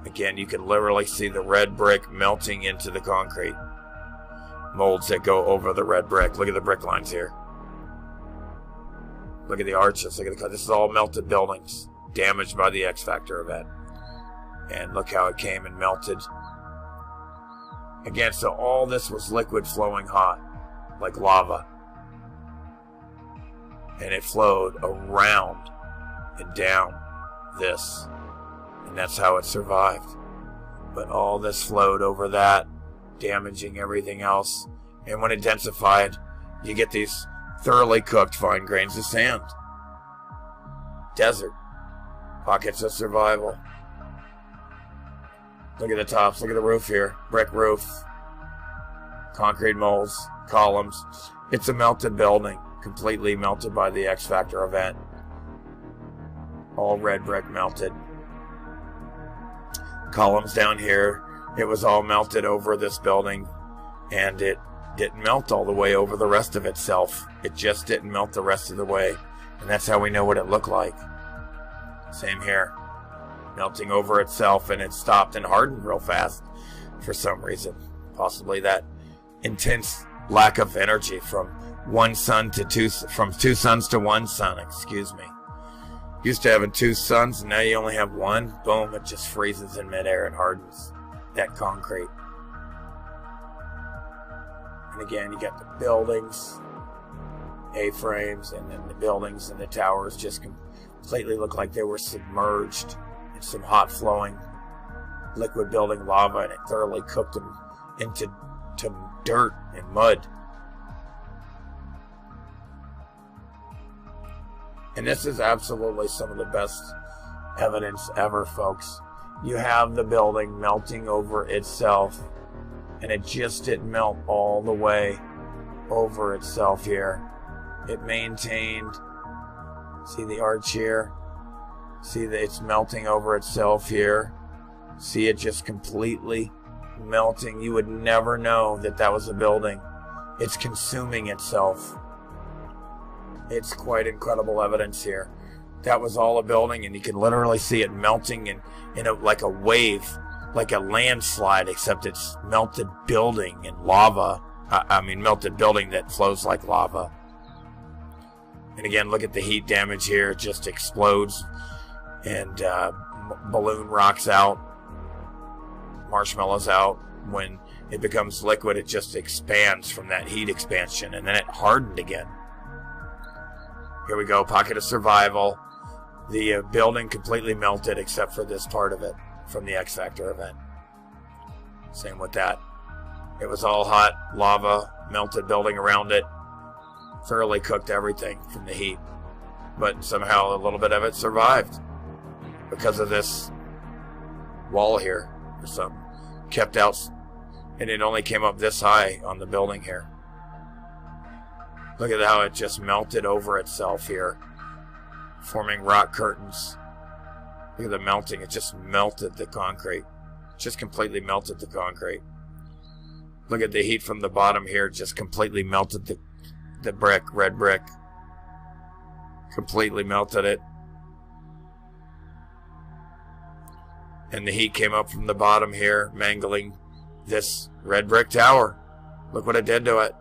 Again, you can literally see the red brick melting into the concrete. Molds that go over the red brick. Look at the brick lines here. Look at the arches. Look at the. This is all melted buildings, damaged by the X Factor event. And look how it came and melted. Again, so all this was liquid flowing hot, like lava. And it flowed around and down this. And that's how it survived. But all this flowed over that, damaging everything else. And when it densified, you get these thoroughly cooked fine grains of sand. Desert. Pockets of survival. Look at the tops. Look at the roof here. Brick roof. Concrete molds. Columns. It's a melted building. Completely melted by the X Factor event. All red brick melted. Columns down here. It was all melted over this building. And it didn't melt all the way over the rest of itself. It just didn't melt the rest of the way. And that's how we know what it looked like. Same here. Melting over itself, and it stopped and hardened real fast for some reason. Possibly that intense lack of energy from two suns to one sun, excuse me. Used to having two suns, and now you only have one. Boom, it just freezes in midair and hardens that concrete. And again, you got the buildings, A-frames, and then the buildings and the towers just completely look like they were submerged in some hot flowing liquid building lava, and it thoroughly cooked them into dirt and mud. And this is absolutely some of the best evidence ever, folks. You have the building melting over itself, and it just didn't melt all the way over itself here. It maintained, see the arch here? See that it's melting over itself here? See it just completely melting. You would never know that that was a building. It's consuming itself. It's quite incredible evidence here. That was all a building, and you can literally see it melting in like a wave, like a landslide, except it's melted building and lava. I mean, melted building that flows like lava. And again, look at the heat damage here. It just explodes and balloon rocks out, marshmallows out. When it becomes liquid, it just expands from that heat expansion, and then it hardened again. Here we go, pocket of survival. The building completely melted except for this part of it from the X Factor event. Same with that. It was all hot lava, melted building around it, thoroughly cooked everything from the heat. But somehow a little bit of it survived because of this wall here or something. Kept out, and it only came up this high on the building here. Look at how it just melted over itself here, forming rock curtains. Look at the melting. It just melted the concrete. Just completely melted the concrete. Look at the heat from the bottom here. Just completely melted the brick, red brick. Completely melted it. And the heat came up from the bottom here, mangling this red brick tower. Look what it did to it.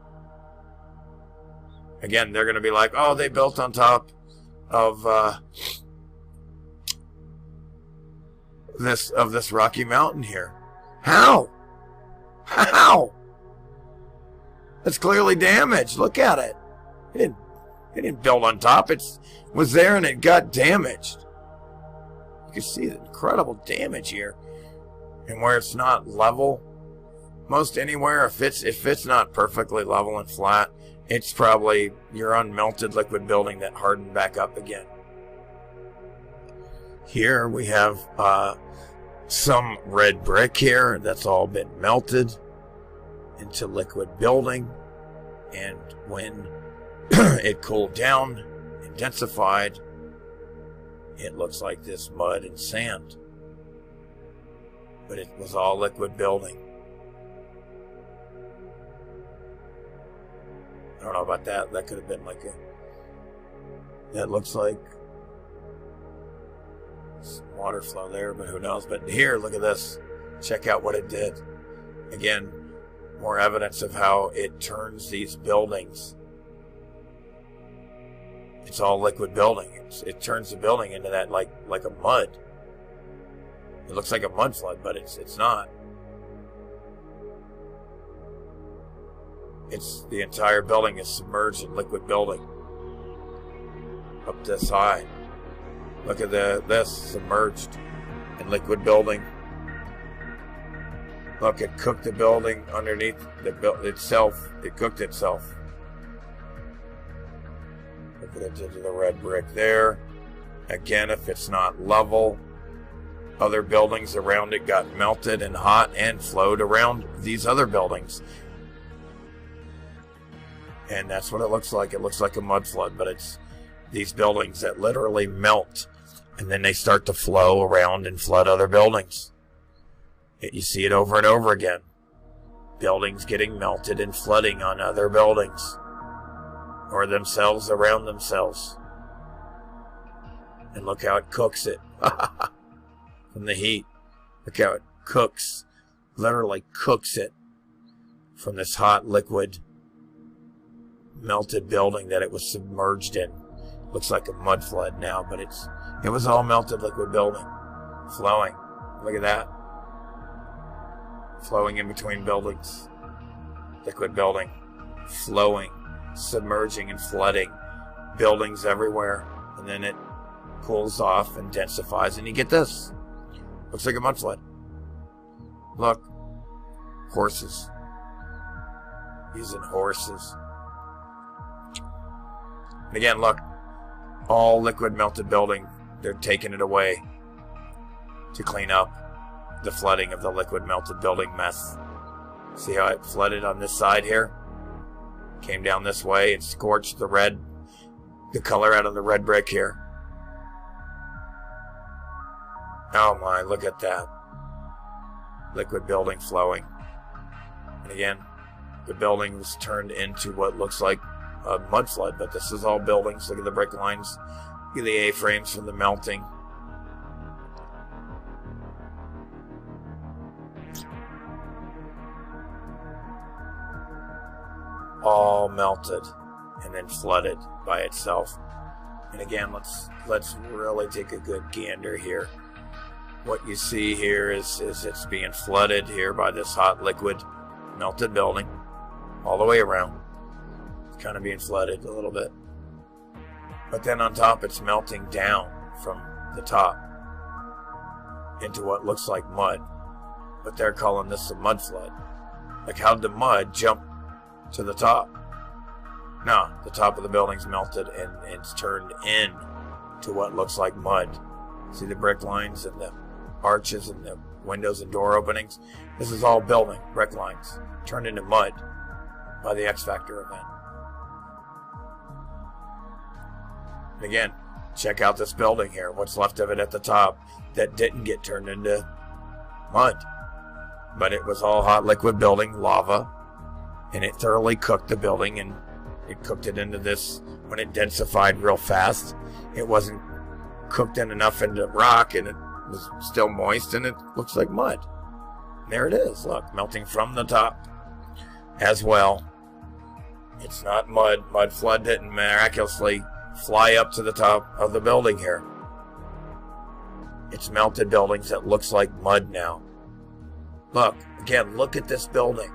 Again, they're going to be like, oh, they built on top of this rocky mountain here. How? How? It's clearly damaged. Look at it. It didn't build on top. It was there and it got damaged. You can see the incredible damage here. And where it's not level, most anywhere, if it's not perfectly level and flat, it's probably your unmelted liquid building that hardened back up again. Here we have some red brick here that's all been melted into liquid building, and when it cooled down, intensified, it looks like this mud and sand. But it was all liquid building. I don't know about that. That could have been like that looks like some water flow there, but who knows. But here, look at this. Check out what it did. Again, more evidence of how it turns these buildings. It's all liquid building. It turns the building into that like a mud. It looks like a mud flood, but it's not. It's the entire building is submerged in liquid building. Up this high. Look at this submerged in liquid building. Look, it cooked the building underneath itself. It cooked itself. Look what it did to the red brick there. Again, if it's not level, other buildings around it got melted and hot and flowed around these other buildings. And that's what it looks like. It looks like a mud flood, but it's these buildings that literally melt, and then they start to flow around and flood other buildings. You see it over and over again. Buildings getting melted and flooding on other buildings, or themselves around themselves. And look how it cooks it from the heat. Look how it cooks, literally cooks it from this hot liquid melted building that it was submerged in. Looks like a mud flood now, but it was all melted liquid building, flowing. Look at that, flowing in between buildings, liquid building, flowing, submerging and flooding buildings everywhere, and then it cools off and densifies, and you get this. Looks like a mud flood. Look, horses, using horses. And again, look, all liquid melted building. They're taking it away to clean up the flooding of the liquid melted building mess. See how it flooded on this side here? Came down this way and scorched the color out of the red brick here. Oh my, look at that. Liquid building flowing. And again, the building was turned into what looks like a mud flood, but this is all buildings. Look at the brick lines. Look at the A-frames from the melting. All melted and then flooded by itself. And again, let's really take a good gander here. What you see here is it's being flooded here by this hot liquid melted building all the way around. It's kind of being flooded a little bit. But then on top, it's melting down from the top into what looks like mud. But they're calling this a mud flood. Like, how'd the mud jump to the top? No, the top of the building's melted and it's turned in to what looks like mud. See the brick lines and the arches and the windows and door openings? This is all building, brick lines, turned into mud by the X Factor event. And again, check out this building here, what's left of it at the top that didn't get turned into mud. But it was all hot liquid building, lava, and it thoroughly cooked the building, and it cooked it into this. When it densified real fast, it wasn't cooked in enough into rock, and it was still moist, and it looks like mud. And there it is, look, melting from the top as well. It's not mud. Mud flood didn't miraculously fly up to the top of the building here. It's melted buildings that looks like mud now. Look, again, look at this building.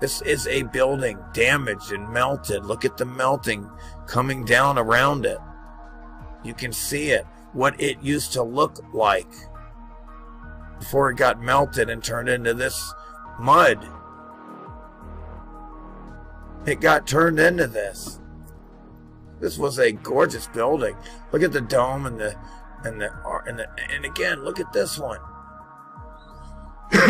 This is a building damaged and melted. Look at the melting coming down around it. You can see it, what it used to look like before it got melted and turned into this mud. It got turned into this. This was a gorgeous building. Look at the dome and again, look at this one.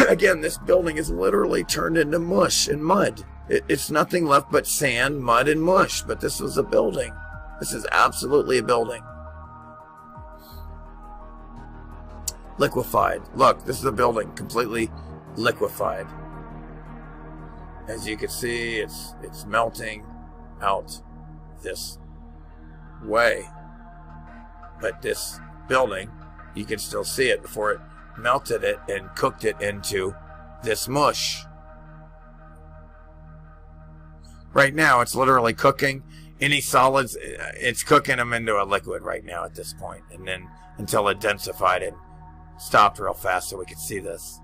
Again, this building is literally turned into mush and mud. It's nothing left but sand, mud, and mush. But this was a building. This is absolutely a building. Liquefied. Look, this is a building completely liquefied. As you can see, it's melting out this way. But this building, you can still see it before it melted it and cooked it into this mush. Right now, it's literally cooking any solids. It's cooking them into a liquid right now at this point, and then until it densified and stopped real fast so we could see this.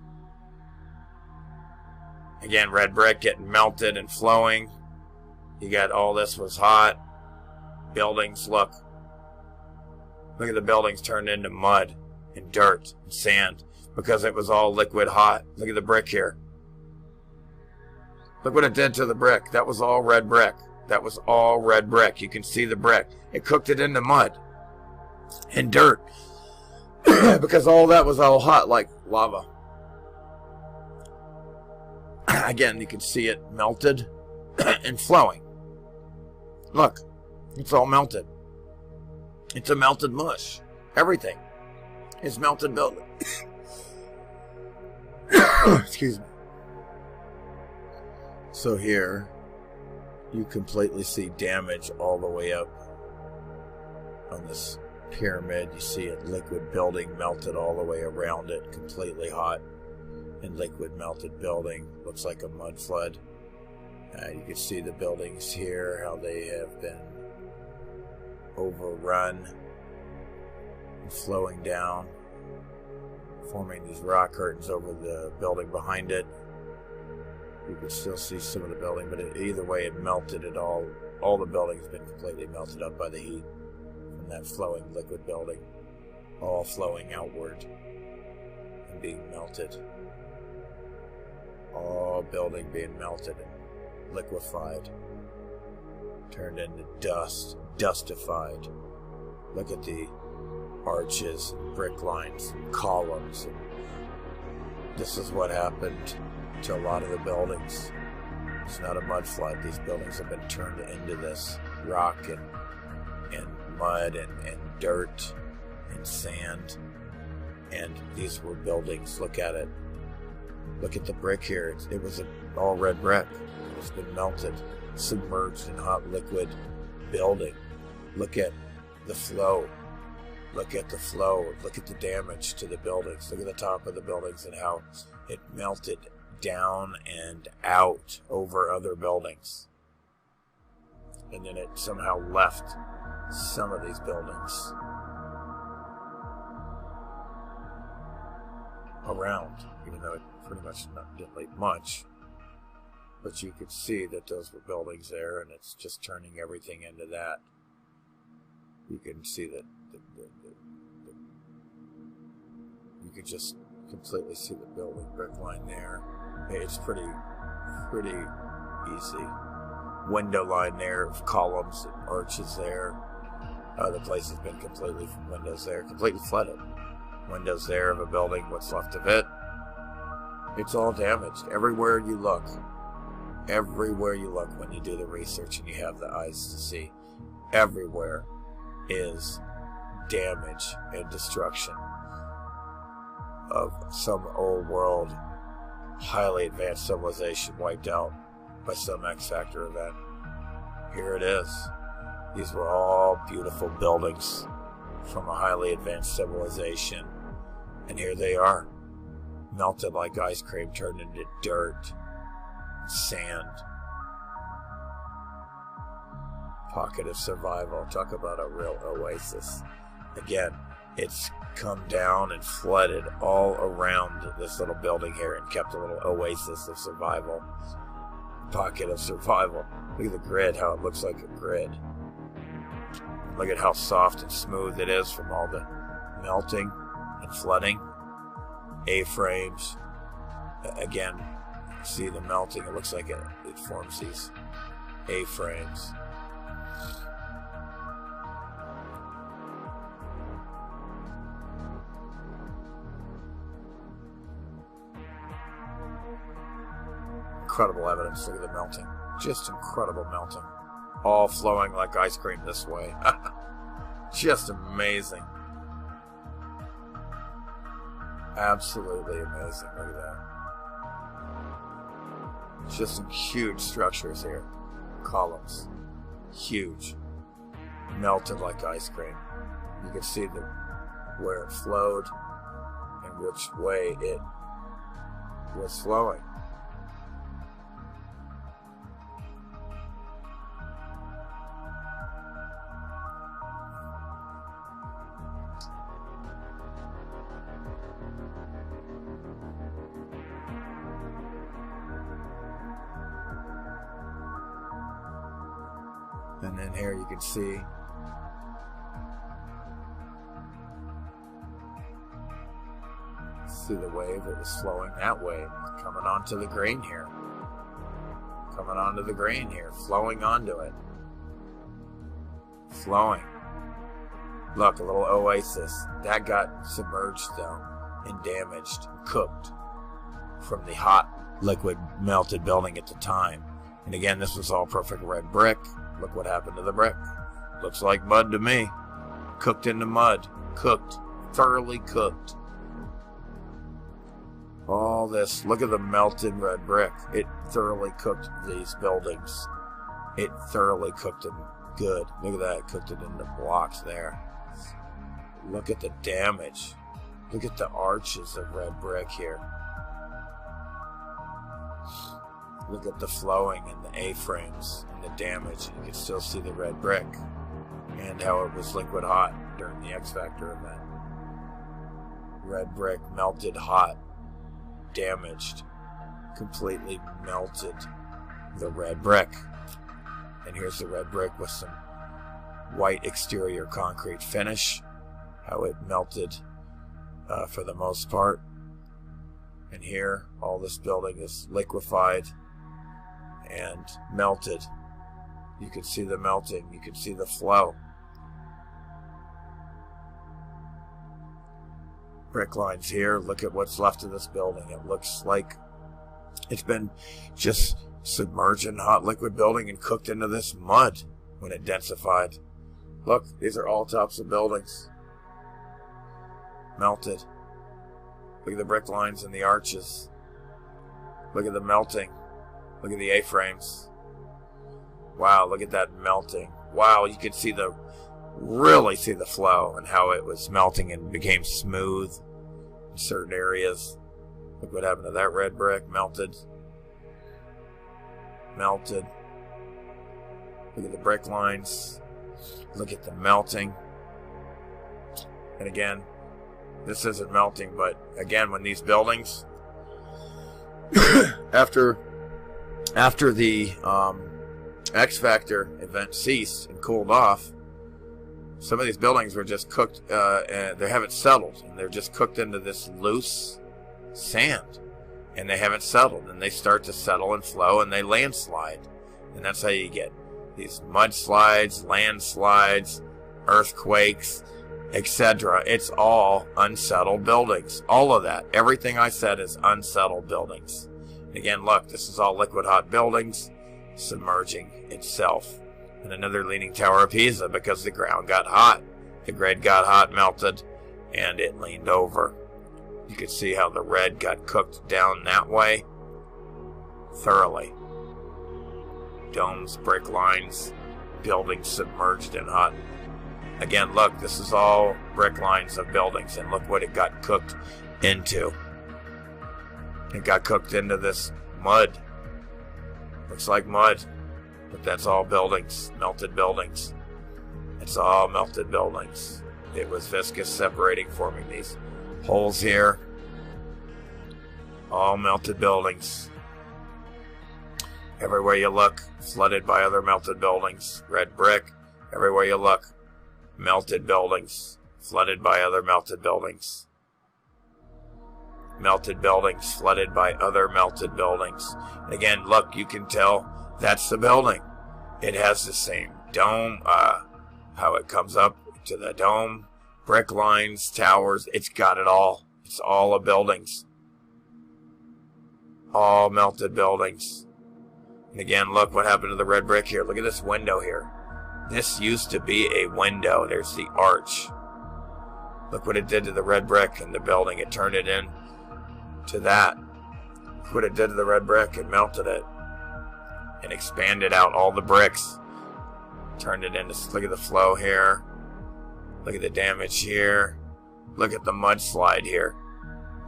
Again, red brick getting melted and flowing. You got all this was hot. Buildings, look at the buildings turned into mud and dirt and sand because it was all liquid hot. Look at the brick here. Look what it did to the brick. That was all red brick. That was all red brick. You can see the brick. It cooked it into mud and dirt because all that was all hot like lava. Again, you can see it melted and flowing. Look, it's all melted. It's a melted mush. Everything is melted building. Excuse me. So here, you completely see damage all the way up on this pyramid. You see a liquid building melted all the way around it, completely hot. And liquid melted building. Looks like a mud flood. You can see the buildings here, how they have been overrun and flowing down, forming these rock curtains over the building behind it. You can still see some of the building, but either way it melted it all. All the building has been completely melted up by the heat from that flowing liquid building, all flowing outward and being melted. All building being melted and liquefied, turned into dust, dustified. Look at the arches, and brick lines, and columns. And this is what happened to a lot of the buildings. It's not a mud flood. These buildings have been turned into this rock and mud and dirt and sand. And these were buildings. Look at it. Look at the brick here. It was all red brick. It's been melted, submerged in hot liquid building. Look at the flow. Look at the flow. Look at the damage to the buildings. Look at the top of the buildings and how it melted down and out over other buildings. and then it somehow left some of these buildings around, even though it pretty much didn't leave much. But you could see that those were buildings there, and it's just turning everything into that. You can see that you could just completely see the building brick line there. It's pretty easy. Window line there, columns and arches there. The place has been completely, windows there, completely flooded. Windows there of a building, what's left of it. It's all damaged. Everywhere you look when you do the research and you have the eyes to see, everywhere is damage and destruction of some old world, highly advanced civilization wiped out by some X Factor event. Here it is. These were all beautiful buildings from a highly advanced civilization. And here they are, melted like ice cream, turned into dirt, sand. Pocket of survival. Talk about a real oasis. Again, it's come down and flooded all around this little building here and kept a little oasis of survival. Pocket of survival. Look at the grid, how it looks like a grid. Look at how soft and smooth it is from all the melting and flooding. A-frames. Again, see the melting. It looks like it forms these A-frames. Incredible evidence. Look at the melting. Just incredible melting. All flowing like ice cream this way. Just amazing. Absolutely amazing. Look at that. Just some huge structures here. Columns. Huge. Melted like ice cream. You can see where it flowed and which way it was flowing. And then here you can see the wave that was flowing that way, coming onto the green here. Coming onto the green here, flowing onto it. Flowing. Look, a little oasis. That got submerged though, and damaged, cooked from the hot liquid melted building at the time. And again, this was all perfect red brick. Look what happened to the brick. Looks like mud to me. Cooked into mud. Cooked. Thoroughly cooked. All this. Look at the melted red brick. It thoroughly cooked these buildings. It thoroughly cooked them good. Look at that. It cooked it into blocks there. Look at the damage. Look at the arches of red brick here. Look at the flowing and the A-frames and the damage. You can still see the red brick and how it was liquid hot during the X Factor event. Red brick melted hot, damaged, completely melted the red brick. And here's the red brick with some white exterior concrete finish, how it melted for the most part. And here, all this building is liquefied and melted. You can see the melting. You can see the flow. Brick lines here. Look at what's left of this building. It looks like it's been just submerged in hot liquid building and cooked into this mud when it densified. Look, these are all tops of buildings. Melted. Look at the brick lines and the arches. Look at the melting. Look at the A-frames. Wow, look at that melting. Wow, you can see really see the flow and how it was melting and became smooth in certain areas. Look what happened to that red brick. Melted. Melted. Look at the brick lines. Look at the melting. And again, this isn't melting, but again, when these buildings, after the X Factor event ceased and cooled off, some of these buildings were just cooked, and they haven't settled, and they're just cooked into this loose sand, and they haven't settled, and they start to settle and flow, and they landslide, and that's how you get these mudslides, landslides, earthquakes, etc. It's all unsettled buildings. All of that, everything I said is unsettled buildings. And again, look, this is all liquid hot buildings submerging itself. And another leaning tower of Pisa because the ground got hot. The grid got hot, melted, and it leaned over. You can see how the red got cooked down that way thoroughly. Domes, brick lines, buildings submerged in hot. Again, look, this is all brick lines of buildings, and look what it got cooked into. It got cooked into this mud. Looks like mud. But that's all buildings, melted buildings. It's all melted buildings. It was viscous separating, forming these holes here. All melted buildings. Everywhere you look, flooded by other melted buildings. Red brick. Everywhere you look, melted buildings. Flooded by other melted buildings. Melted buildings, flooded by other melted buildings. And again, look, you can tell that's the building. It has the same dome, how it comes up to the dome, brick lines, towers. It's got it all. It's all of buildings. All melted buildings. And again, look what happened to the red brick here. Look at this window here. This used to be a window. There's the arch. Look what it did to the red brick and the building. It turned it in to that. Look what it did to the red brick. It melted it. And expanded out all the bricks. Turned it into, look at the flow here. Look at the damage here. Look at the mudslide here.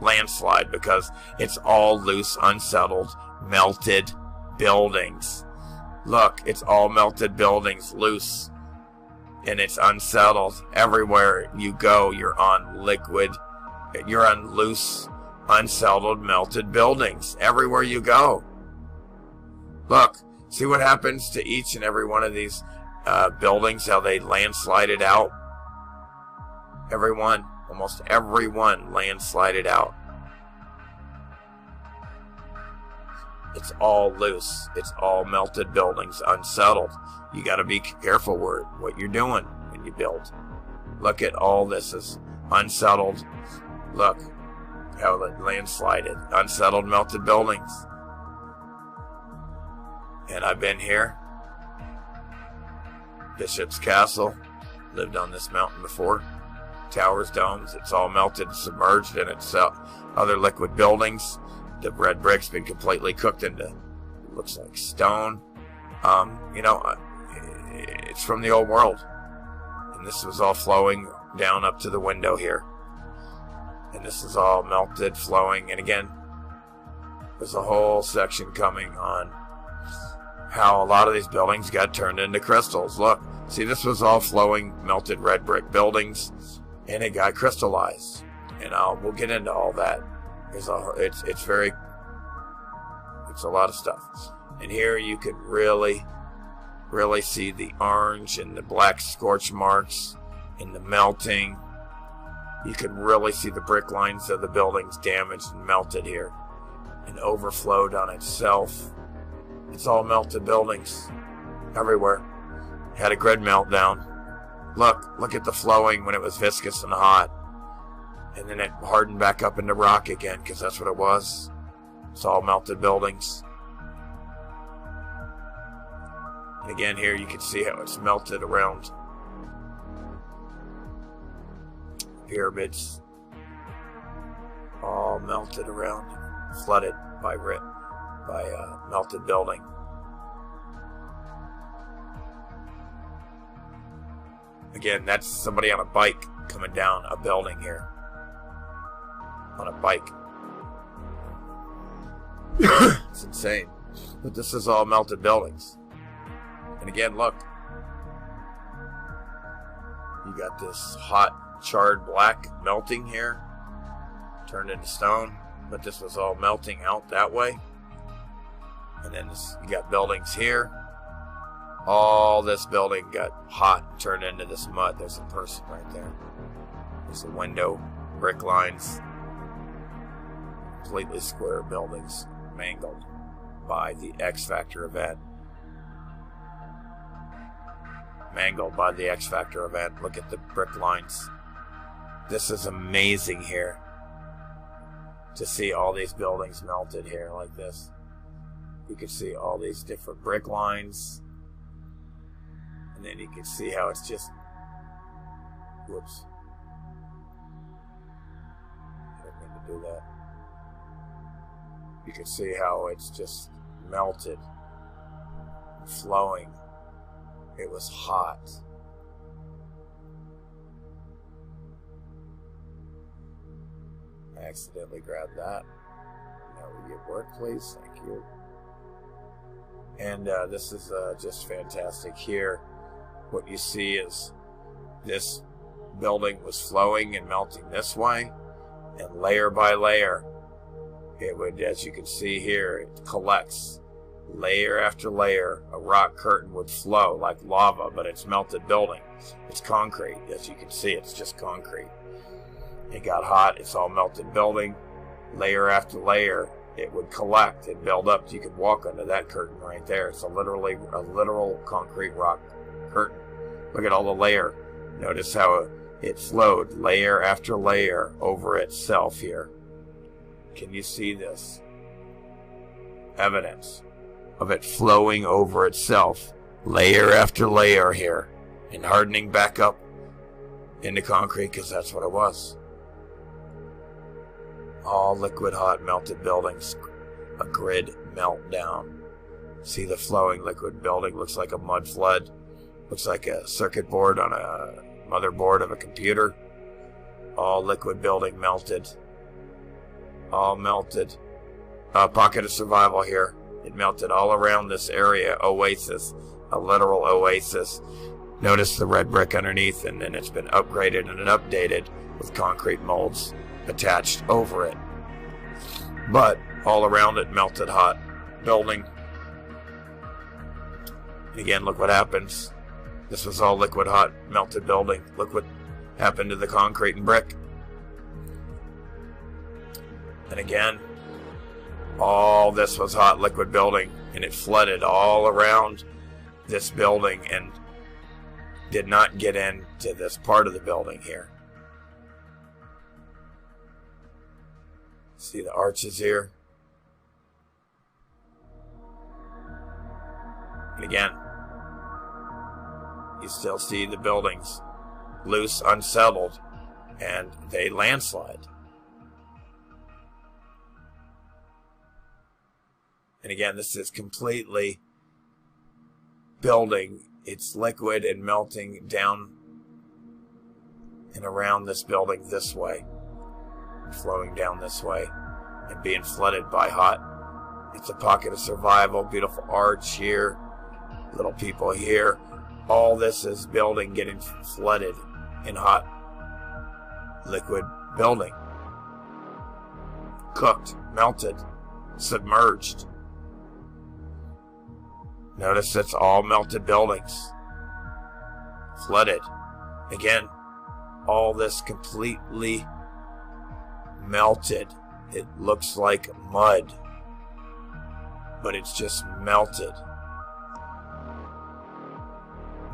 Landslide, because it's all loose, unsettled, melted buildings. Look, it's all melted buildings, loose. And it's unsettled. Everywhere you go, you're on liquid. You're on loose, unsettled, melted buildings. Everywhere you go. Look, see what happens to each and every one of these buildings, how they landslided out. Everyone, almost everyone landslided out. It's all loose. It's all melted buildings, unsettled. You got to be careful with what you're doing when you build. Look at all this is unsettled. Look how it landslided. Unsettled, melted buildings. And I've been here. Bishop's Castle. Lived on this mountain before. Towers, domes. It's all melted and submerged in itself. Other liquid buildings. The red brick's been completely cooked into, looks like stone. You know, it's from the old world. And this was all flowing down up to the window here. And this is all melted, flowing. And again, there's a whole section coming on how a lot of these buildings got turned into crystals. Look, see, this was all flowing, melted red brick buildings, and it got crystallized. And we'll get into all that. It's a lot of stuff. And here you can really see the orange and the black scorch marks and the melting. You can really see the brick lines of the buildings damaged and melted here and overflowed on itself. It's all melted buildings everywhere. Had a grid meltdown. Look at the flowing when it was viscous and hot. And then it hardened back up into rock again, because that's what it was. It's all melted buildings. And again, here you can see how it's melted around pyramids. All melted around, flooded by melted building. Again, that's somebody on a bike coming down a building here. On a bike. It's insane. But this is all melted buildings. And again, look. You got this hot, charred black melting here. Turned into stone. But this was all melting out that way. And then you got buildings here. All this building got hot and turned into this mud. There's a person right there. There's a window, brick lines. Completely square buildings mangled by the X Factor event. Mangled by the X Factor event. Look at the brick lines. This is amazing here. To see all these buildings melted here like this. You can see all these different brick lines. And then you can see how it's just... Whoops. I didn't mean to do that. You can see how it's just melted. Flowing. It was hot. I accidentally grabbed that. Now we get work, please. Thank you. And this is just fantastic here. What you see is this building was flowing and melting this way, and layer by layer, it would, as you can see here, it collects layer after layer. A rock curtain would flow like lava, but it's melted building. It's concrete. As you can see, it's just concrete. It got hot. It's all melted building. Layer after layer, it would collect and build up. You could walk under that curtain right there. It's a literal concrete rock curtain. Look at all the layer. Notice how it flowed layer after layer over itself here. Can you see this? Evidence of it flowing over itself, layer after layer here, and hardening back up into concrete, because that's what it was. All liquid hot melted buildings, a grid meltdown. See the flowing liquid building, looks like a mud flood, looks like a circuit board on a motherboard of a computer. All liquid building melted. All melted. A pocket of survival here. It melted all around this area. Oasis. A literal oasis. Notice the red brick underneath, and then it's been upgraded and updated with concrete molds attached over it. But all around it, melted hot building. And again, look what happens. This was all liquid hot melted building. Look what happened to the concrete and brick. And again, all this was hot liquid building, and it flooded all around this building and did not get into this part of the building here. See the arches here? And again, you still see the buildings loose, unsettled, and they landslide. And again, this is completely building. It's liquid and melting down and around this building this way, flowing down this way, and being flooded by hot. It's a pocket of survival, beautiful arch here, little people here. All this is building getting flooded in hot liquid building. Cooked, melted, submerged. Notice it's all melted buildings. Flooded. Again, all this completely melted. It looks like mud, but it's just melted.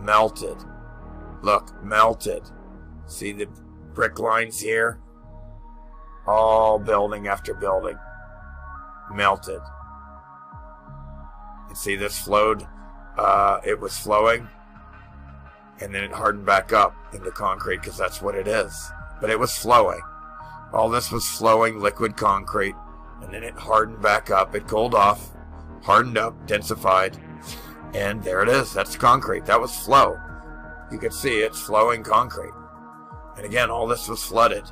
Melted. Look, melted. See the brick lines here? All building after building. Melted. And see this flowed? It was flowing, and then it hardened back up into concrete, because that's what it is. But it was flowing. All this was flowing liquid concrete, and then it hardened back up. It cooled off, hardened up, densified, and there it is. That's concrete. That was flow. You can see it's flowing concrete. And again, all this was flooded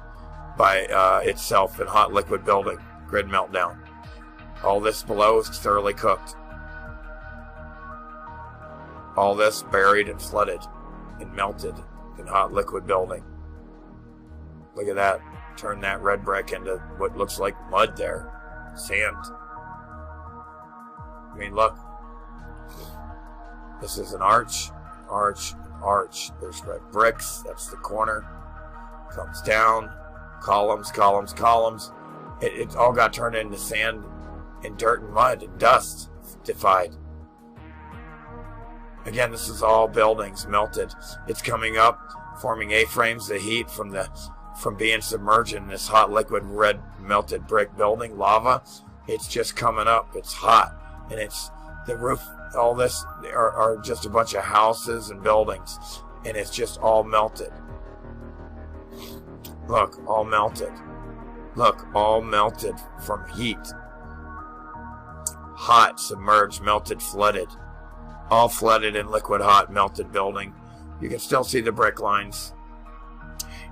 by itself in hot liquid building. Grid meltdown. All this below is thoroughly cooked. All this buried and flooded and melted in hot liquid building. Look at that. Turn that red brick into what looks like mud there. Sand. I mean, look. This is an arch, arch, arch. There's red bricks. That's the corner. Comes down. Columns, columns, columns. It all got turned into sand and dirt and mud and dust. Defied. Again, this is all buildings melted. It's coming up, forming A-frames. The heat from being submerged in this hot liquid red melted brick building, lava. It's just coming up. It's hot. And it's the roof. All this are just a bunch of houses and buildings. And it's just all melted. Look, all melted. Look, all melted from heat. Hot, submerged, melted, flooded. All flooded in liquid hot melted building. You can still see the brick lines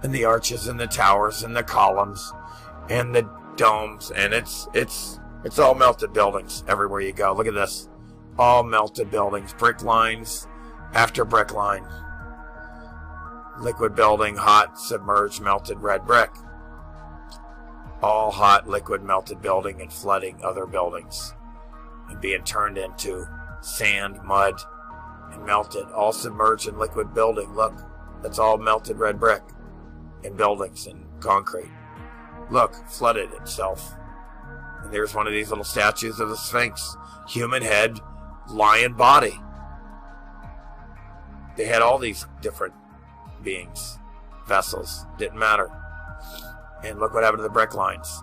and the arches and the towers and the columns and the domes, and it's all melted buildings everywhere you go. Look at this. All melted buildings, brick lines after brick line. Liquid building, hot, submerged, melted red brick. All hot, liquid, melted building and flooding other buildings and being turned into sand, mud, and melted. All submerged in liquid building. Look, that's all melted red brick and buildings and concrete. Look, flooded itself. And there's one of these little statues of the Sphinx. Human head, lion body. They had all these different beings, vessels. Didn't matter. And look what happened to the brick lines.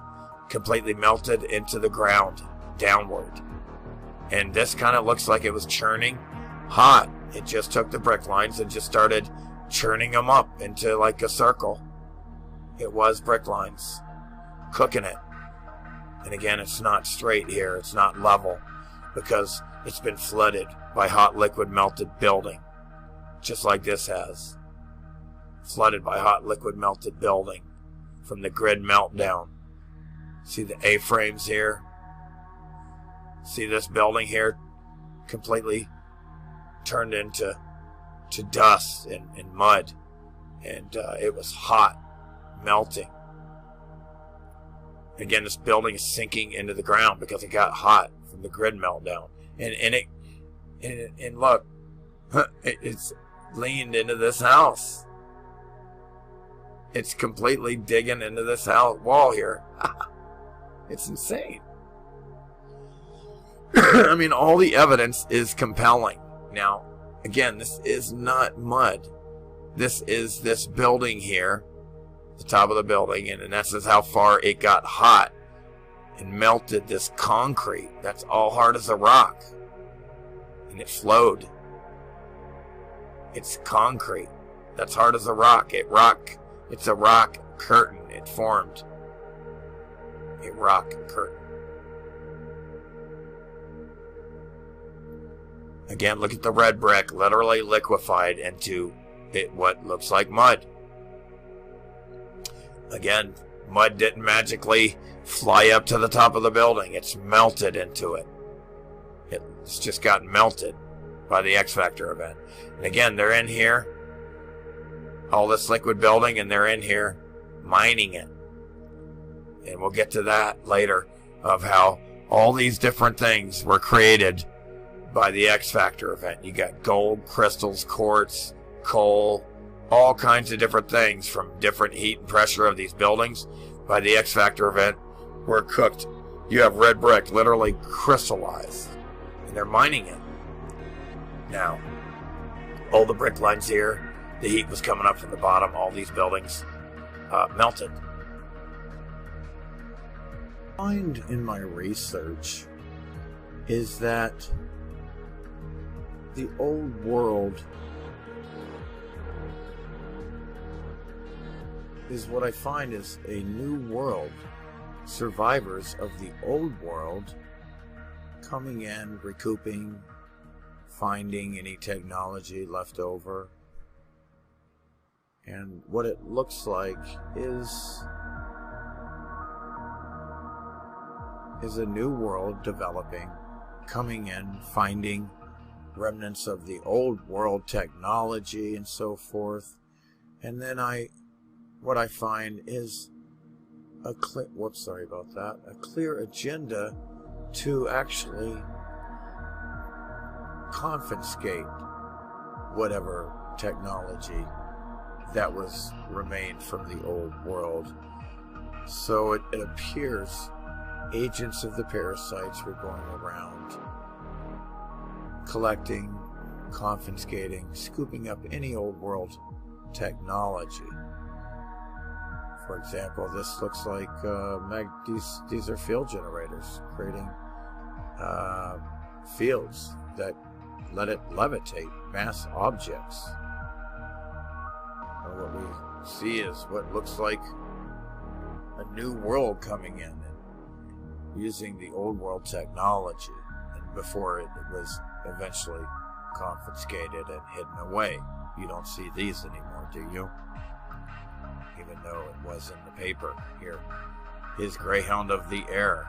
Completely melted into the ground, downward. And this kind of looks like it was churning hot. It just took the brick lines and just started churning them up into like a circle. It was brick lines. Cooking it. And again, it's not straight here. It's not level. Because it's been flooded by hot liquid melted building. Just like this has. Flooded by hot liquid melted building. From the grid meltdown. See the A-frames here? See this building here? Completely turned into dust and mud. And it was hot. Melting. Again, this building is sinking into the ground because it got hot from the grid meltdown. And look, it's leaned into this house. It's completely digging into this house wall here. It's insane. I mean, all the evidence is compelling. Now, again, this is not mud. This is this building here, the top of the building, and this is how far it got hot and melted this concrete. That's all hard as a rock. And it flowed. It's concrete. That's hard as a rock. It's a rock curtain. It formed a rock curtain. Again, look at the red brick, literally liquefied into what looks like mud. Again, mud didn't magically fly up to the top of the building. It's melted into it. It's just got melted by the X Factor event. And again, they're in here, all this liquid building, and they're in here mining it. And we'll get to that later, of how all these different things were created by the X Factor event. You got gold, crystals, quartz, coal, all kinds of different things from different heat and pressure of these buildings by the X Factor event were cooked. You have red brick literally crystallized, and they're mining it. Now, all the brick lines here, the heat was coming up from the bottom. All these buildings melted. Find in my research is that the old world is what I find is a new world. Survivors of the old world coming in, recouping, finding any technology left over. And what it looks like is a new world developing, coming in, finding remnants of the old world technology and so forth. And then what I find is a clear agenda to actually confiscate whatever technology that was remained from the old world. So it appears agents of the parasites were going around collecting, confiscating, scooping up any old world technology. For example, this looks like these are field generators creating fields that let it levitate mass objects. And what we see is what looks like a new world coming in and using the old world technology, and before it was eventually confiscated and hidden away. You don't see these anymore, do you? Even though it was in the paper here. His Greyhound of the Air,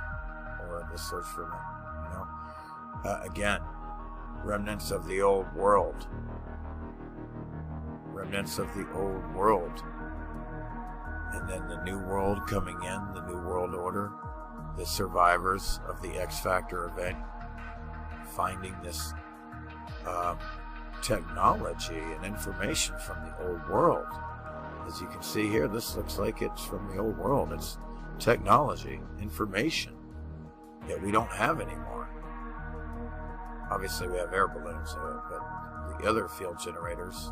or the search for men, again, remnants of the old world. Remnants of the old world. And then the new world coming in, the new world order, the survivors of the X Factor event, finding this technology and information from the old world. As you can see here, this looks like it's from the old world. It's technology, information that we don't have anymore. Obviously we have air balloons, but the other field generators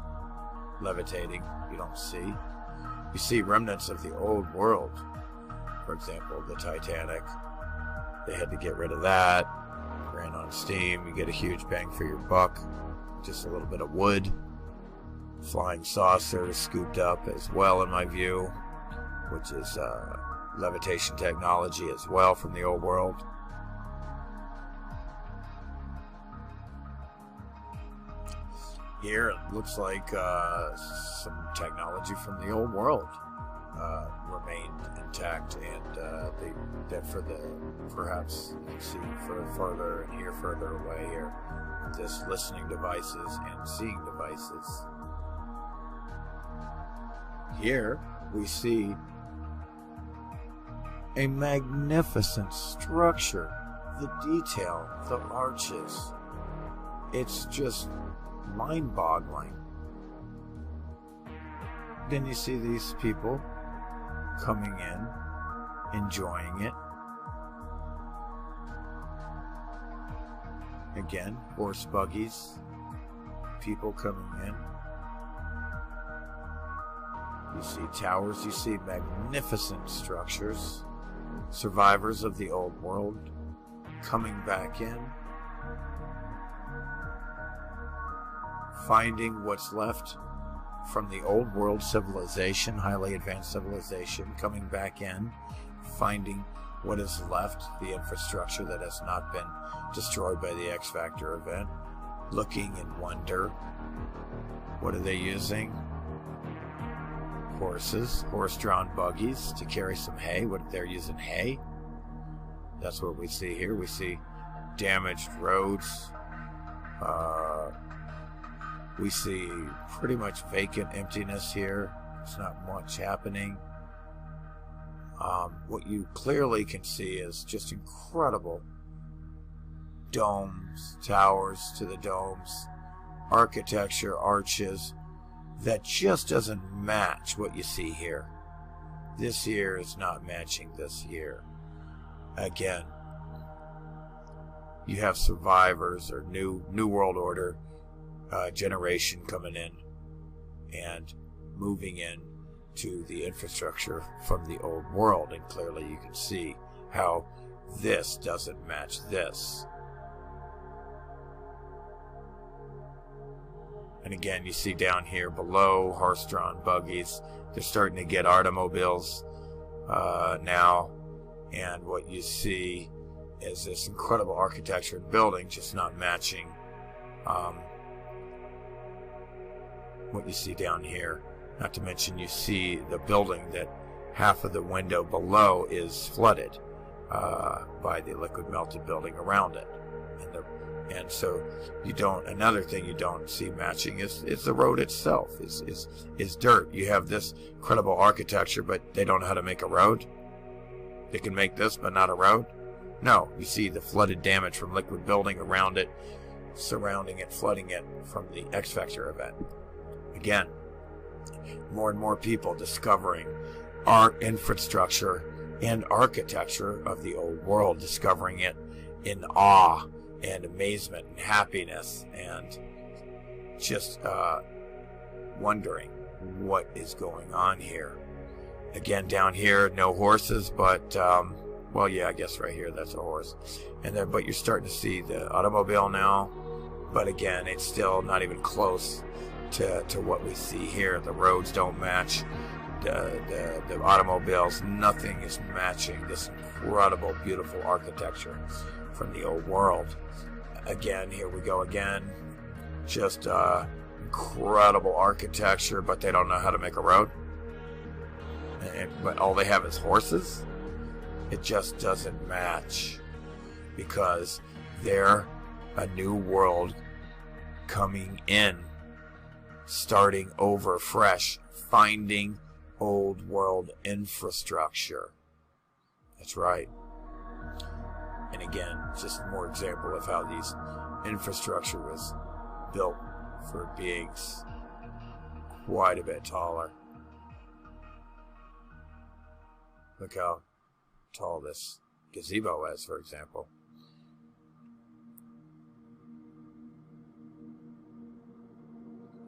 levitating, you don't see. You see remnants of the old world. For example, the Titanic. They had to get rid of that. Ran on steam. You get a huge bang for your buck. Just a little bit of wood. Flying saucers scooped up as well, in my view, which is levitation technology as well from the old world. Here it looks like some technology from the old world remained intact, and perhaps you can see further and hear further away here with this listening devices and seeing devices. Here we see a magnificent structure, the detail, the arches. It's just mind-boggling. Then you see these people coming in, enjoying it. Again, horse buggies, people coming in. You see towers, you see magnificent structures, survivors of the old world coming back in, finding what's left from the old world civilization, highly advanced civilization, coming back in, finding what is left, the infrastructure that has not been destroyed by the X Factor event, looking in wonder. What are they using? Horses, horse-drawn buggies to carry some hay. What they're using hay? That's what we see here. We see damaged roads. We see pretty much vacant emptiness here. There's not much happening. What you clearly can see is just incredible domes, towers to the domes, architecture, arches, that just doesn't match what you see here. This here is not matching this here. Again, you have survivors or new world order generation coming in and moving in to the infrastructure from the old world, and clearly you can see how this doesn't match this. And again, you see down here below horse-drawn buggies. They're starting to get automobiles now, and what you see is this incredible architecture and building just not matching what you see down here. Not to mention you see the building that half of the window below is flooded by the liquid melted building around it. And so you don't. Another thing you don't see matching is the road itself. Is dirt. You have this incredible architecture, but they don't know how to make a road. They can make this, but not a road. No, you see the flooded damage from liquid building around it, surrounding it, flooding it from the X Factor event. Again, more and more people discovering our infrastructure and architecture of the old world, discovering it in awe and amazement and happiness, and just wondering what is going on here. Again, down here, no horses, but well, yeah, I guess right here that's a horse. And then, but you're starting to see the automobile now, but again, it's still not even close to what we see here. The roads don't match the automobiles. Nothing is matching this incredible, beautiful architecture from the old world. Again, here we go again. Just incredible architecture, but they don't know how to make a road. But all they have is horses. It just doesn't match, because they're a new world coming in, starting over fresh, finding old world infrastructure. That's right. And again, just more example of how these infrastructure was built for beings quite a bit taller. Look how tall this gazebo is, for example.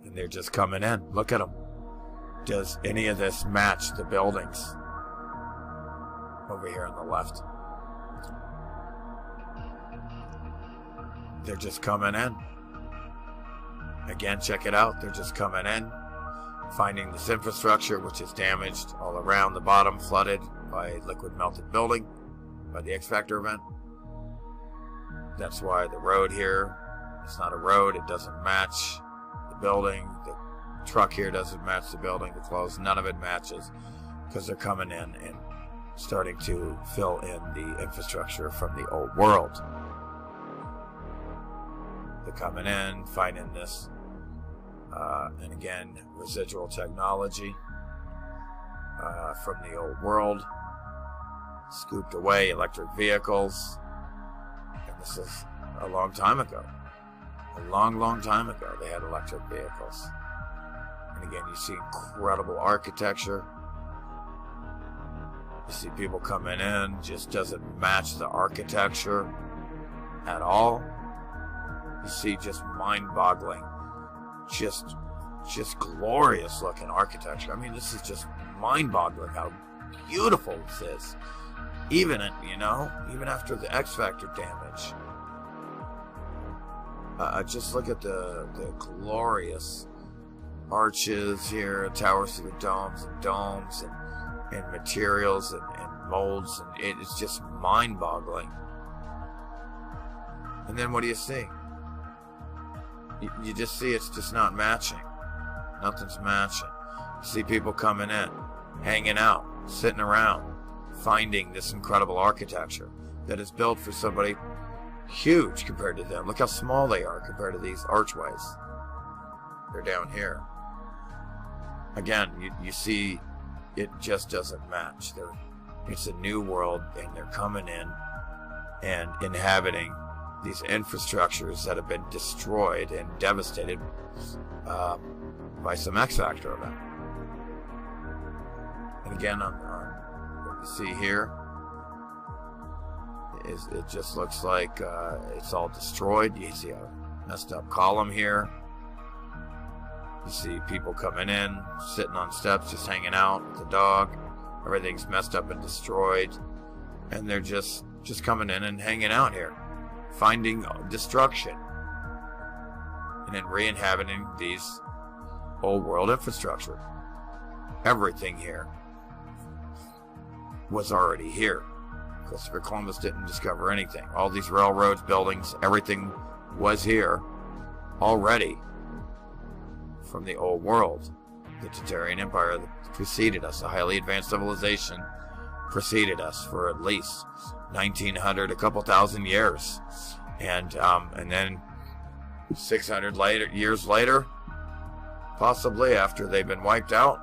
And they're just coming in. Look at them. Does any of this match the buildings over here on the left? They're just coming in. Again, check it out. They're just coming in, finding this infrastructure, which is damaged all around the bottom, flooded by liquid melted building, by the X Factor event. That's why the road here, it's not a road. It doesn't match the building. The truck here doesn't match the building. The clothes, none of it matches, because they're coming in and starting to fill in the infrastructure from the old world. They're coming in, finding this, and again, residual technology from the old world, scooped away, electric vehicles, and this is a long time ago. A long, long time ago, they had electric vehicles. And again, you see incredible architecture. You see people coming in, just doesn't match the architecture at all. You see just mind-boggling, just glorious looking architecture. I mean, this is just mind-boggling how beautiful this is. Even after the X Factor damage. Just look at the glorious arches here, towers through the domes and materials and molds, and it's just mind-boggling. And then what do you see? You just see it's just not matching. Nothing's matching. You see people coming in, hanging out, sitting around, finding this incredible architecture that is built for somebody huge compared to them. Look how small they are compared to these archways. They're down here. Again, you see it just doesn't match. It's a new world, and they're coming in and inhabiting these infrastructures that have been destroyed and devastated by some X Factor event. And again, on what you see here is it just looks like it's all destroyed. You see a messed up column here. You see people coming in, sitting on steps, just hanging out with the dog. Everything's messed up and destroyed, and they're just coming in and hanging out here, finding destruction, and then re-inhabiting these old world infrastructure. Everything here was already here. Christopher Columbus didn't discover anything. All these railroads, buildings, everything was here already from the old world. The Tartarian Empire that preceded us, a highly advanced civilization, preceded us for at least 1900, a couple thousand years. And then 600 years later, possibly after they've been wiped out,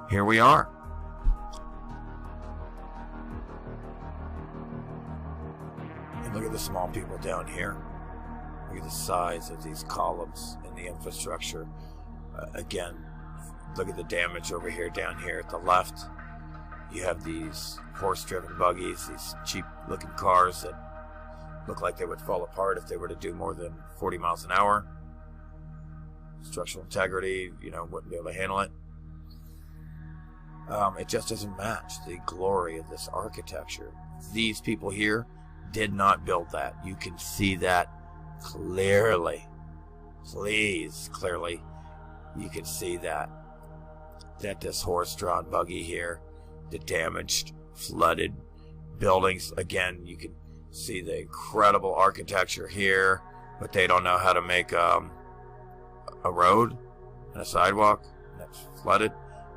here we are. And look at the small people down here. Look at the size of these columns and the infrastructure. Again, look at the damage over here, down here at the left. You have these horse-driven buggies, these cheap-looking cars that look like they would fall apart if they were to do more than 40 miles an hour. Structural integrity, wouldn't be able to handle it. It just doesn't match the glory of this architecture. These people here did not build that. You can see that clearly. Please, clearly, you can see that this horse-drawn buggy here, the damaged, flooded buildings. Again, you can see the incredible architecture here, but they don't know how to make a road and a sidewalk that's flooded.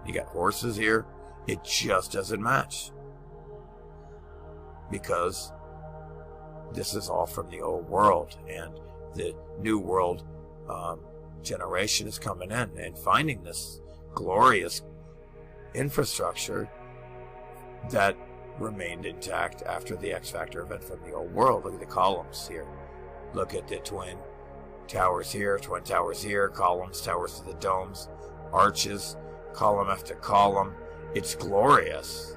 You got horses here. It just doesn't match, because this is all from the old world, and the new world generation is coming in and finding this glorious infrastructure that remained intact after the X Factor event from the old world. Look at the columns here. Look at the twin towers here, columns, towers to the domes, arches, column after column. It's glorious.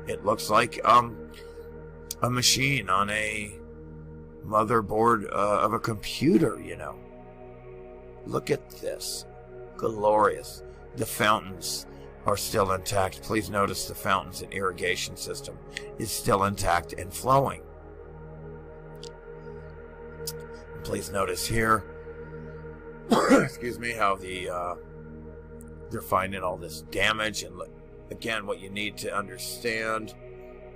It looks like a machine on a motherboard of a computer, Look at this. Glorious. The fountains are still intact. Please notice the fountains and irrigation system is still intact and flowing. And please notice here, excuse me, how they're finding all this damage. And again, what you need to understand,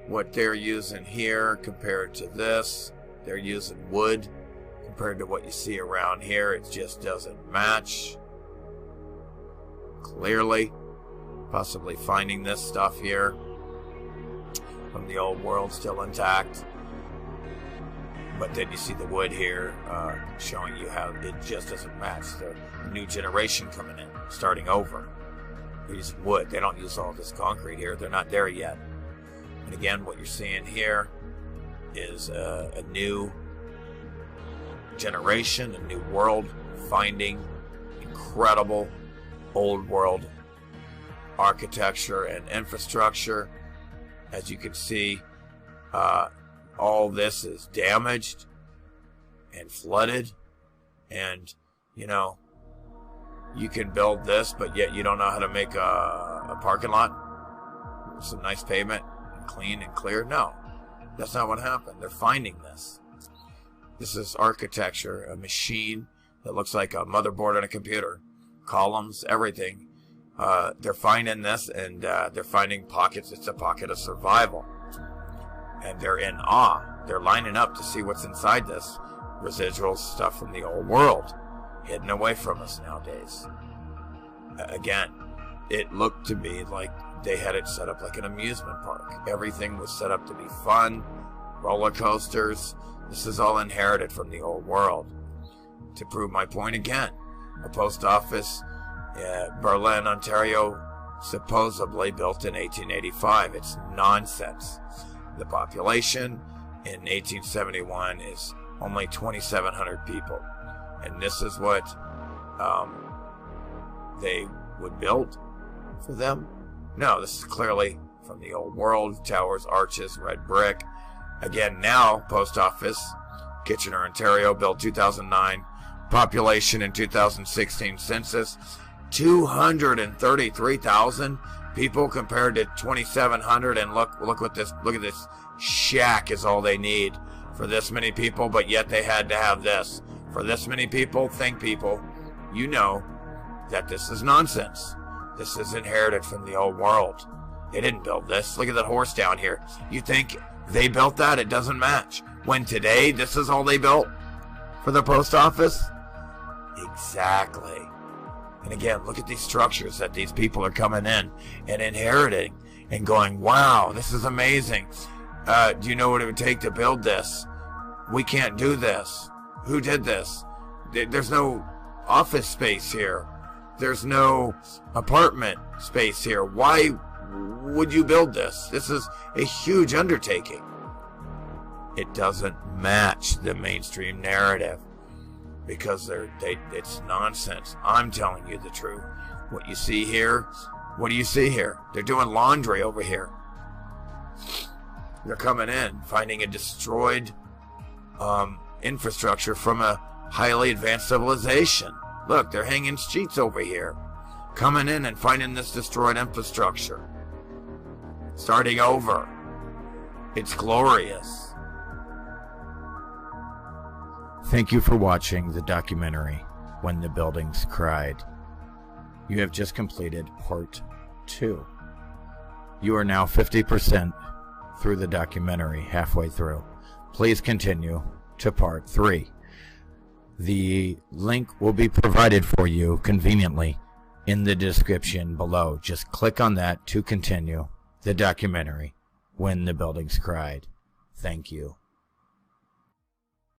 what they're using here compared to this, they're using wood compared to what you see around here. It just doesn't match. Clearly, possibly finding this stuff here from the old world still intact. But then you see the wood here showing you how it just doesn't match. The new generation coming in, starting over. They're using wood. They don't use all this concrete here. They're not there yet. And again, what you're seeing here is a new generation, a new world finding incredible old world architecture and infrastructure. As you can see, all this is damaged and flooded, and you can build this, but yet you don't know how to make a parking lot with some nice pavement and clean and clear. No, that's not what happened. They're finding this. This is architecture, a machine that looks like a motherboard on a computer, columns, everything. They're finding this, and they're finding pockets. It's a pocket of survival, and they're in awe. They're lining up to see what's inside this residual stuff from the old world, hidden away from us nowadays. Again, it looked to me like they had it set up like an amusement park. Everything was set up to be fun, roller coasters. This is all inherited from the old world. To prove my point again, a post office Berlin, Ontario, supposedly built in 1885. It's nonsense. The population in 1871 is only 2,700 people. And this is what they would build for them? No, this is clearly from the old world. Towers, arches, red brick. Again, now, post office, Kitchener, Ontario, built 2009. Population in 2016 census, 233,000 people compared to 2,700. And look at this shack is all they need for this many people, but yet they had to have this for this many people. Think people, you know that this is nonsense. This is inherited from the old world. They didn't build this. Look at that horse down here. You think they built that? It doesn't match. When today, this is all they built for the post office? Exactly. And again, look at these structures that these people are coming in and inheriting and going, wow, this is amazing. Do you know what it would take to build this? We can't do this. Who did this? There's no office space here. There's no apartment space here. Why would you build this? This is a huge undertaking. It doesn't match the mainstream narrative because it's nonsense. I'm telling you the truth. What you see here, what do you see here? They're doing laundry over here. They're coming in, finding a destroyed infrastructure from a highly advanced civilization. Look, they're hanging sheets over here. Coming in and finding this destroyed infrastructure. Starting over. It's glorious. Thank you for watching the documentary, When the Buildings Cried. You have just completed part 2. You are now 50% through the documentary, halfway through. Please continue to part 3. The link will be provided for you conveniently in the description below. Just click on that to continue the documentary, When the Buildings Cried. Thank you.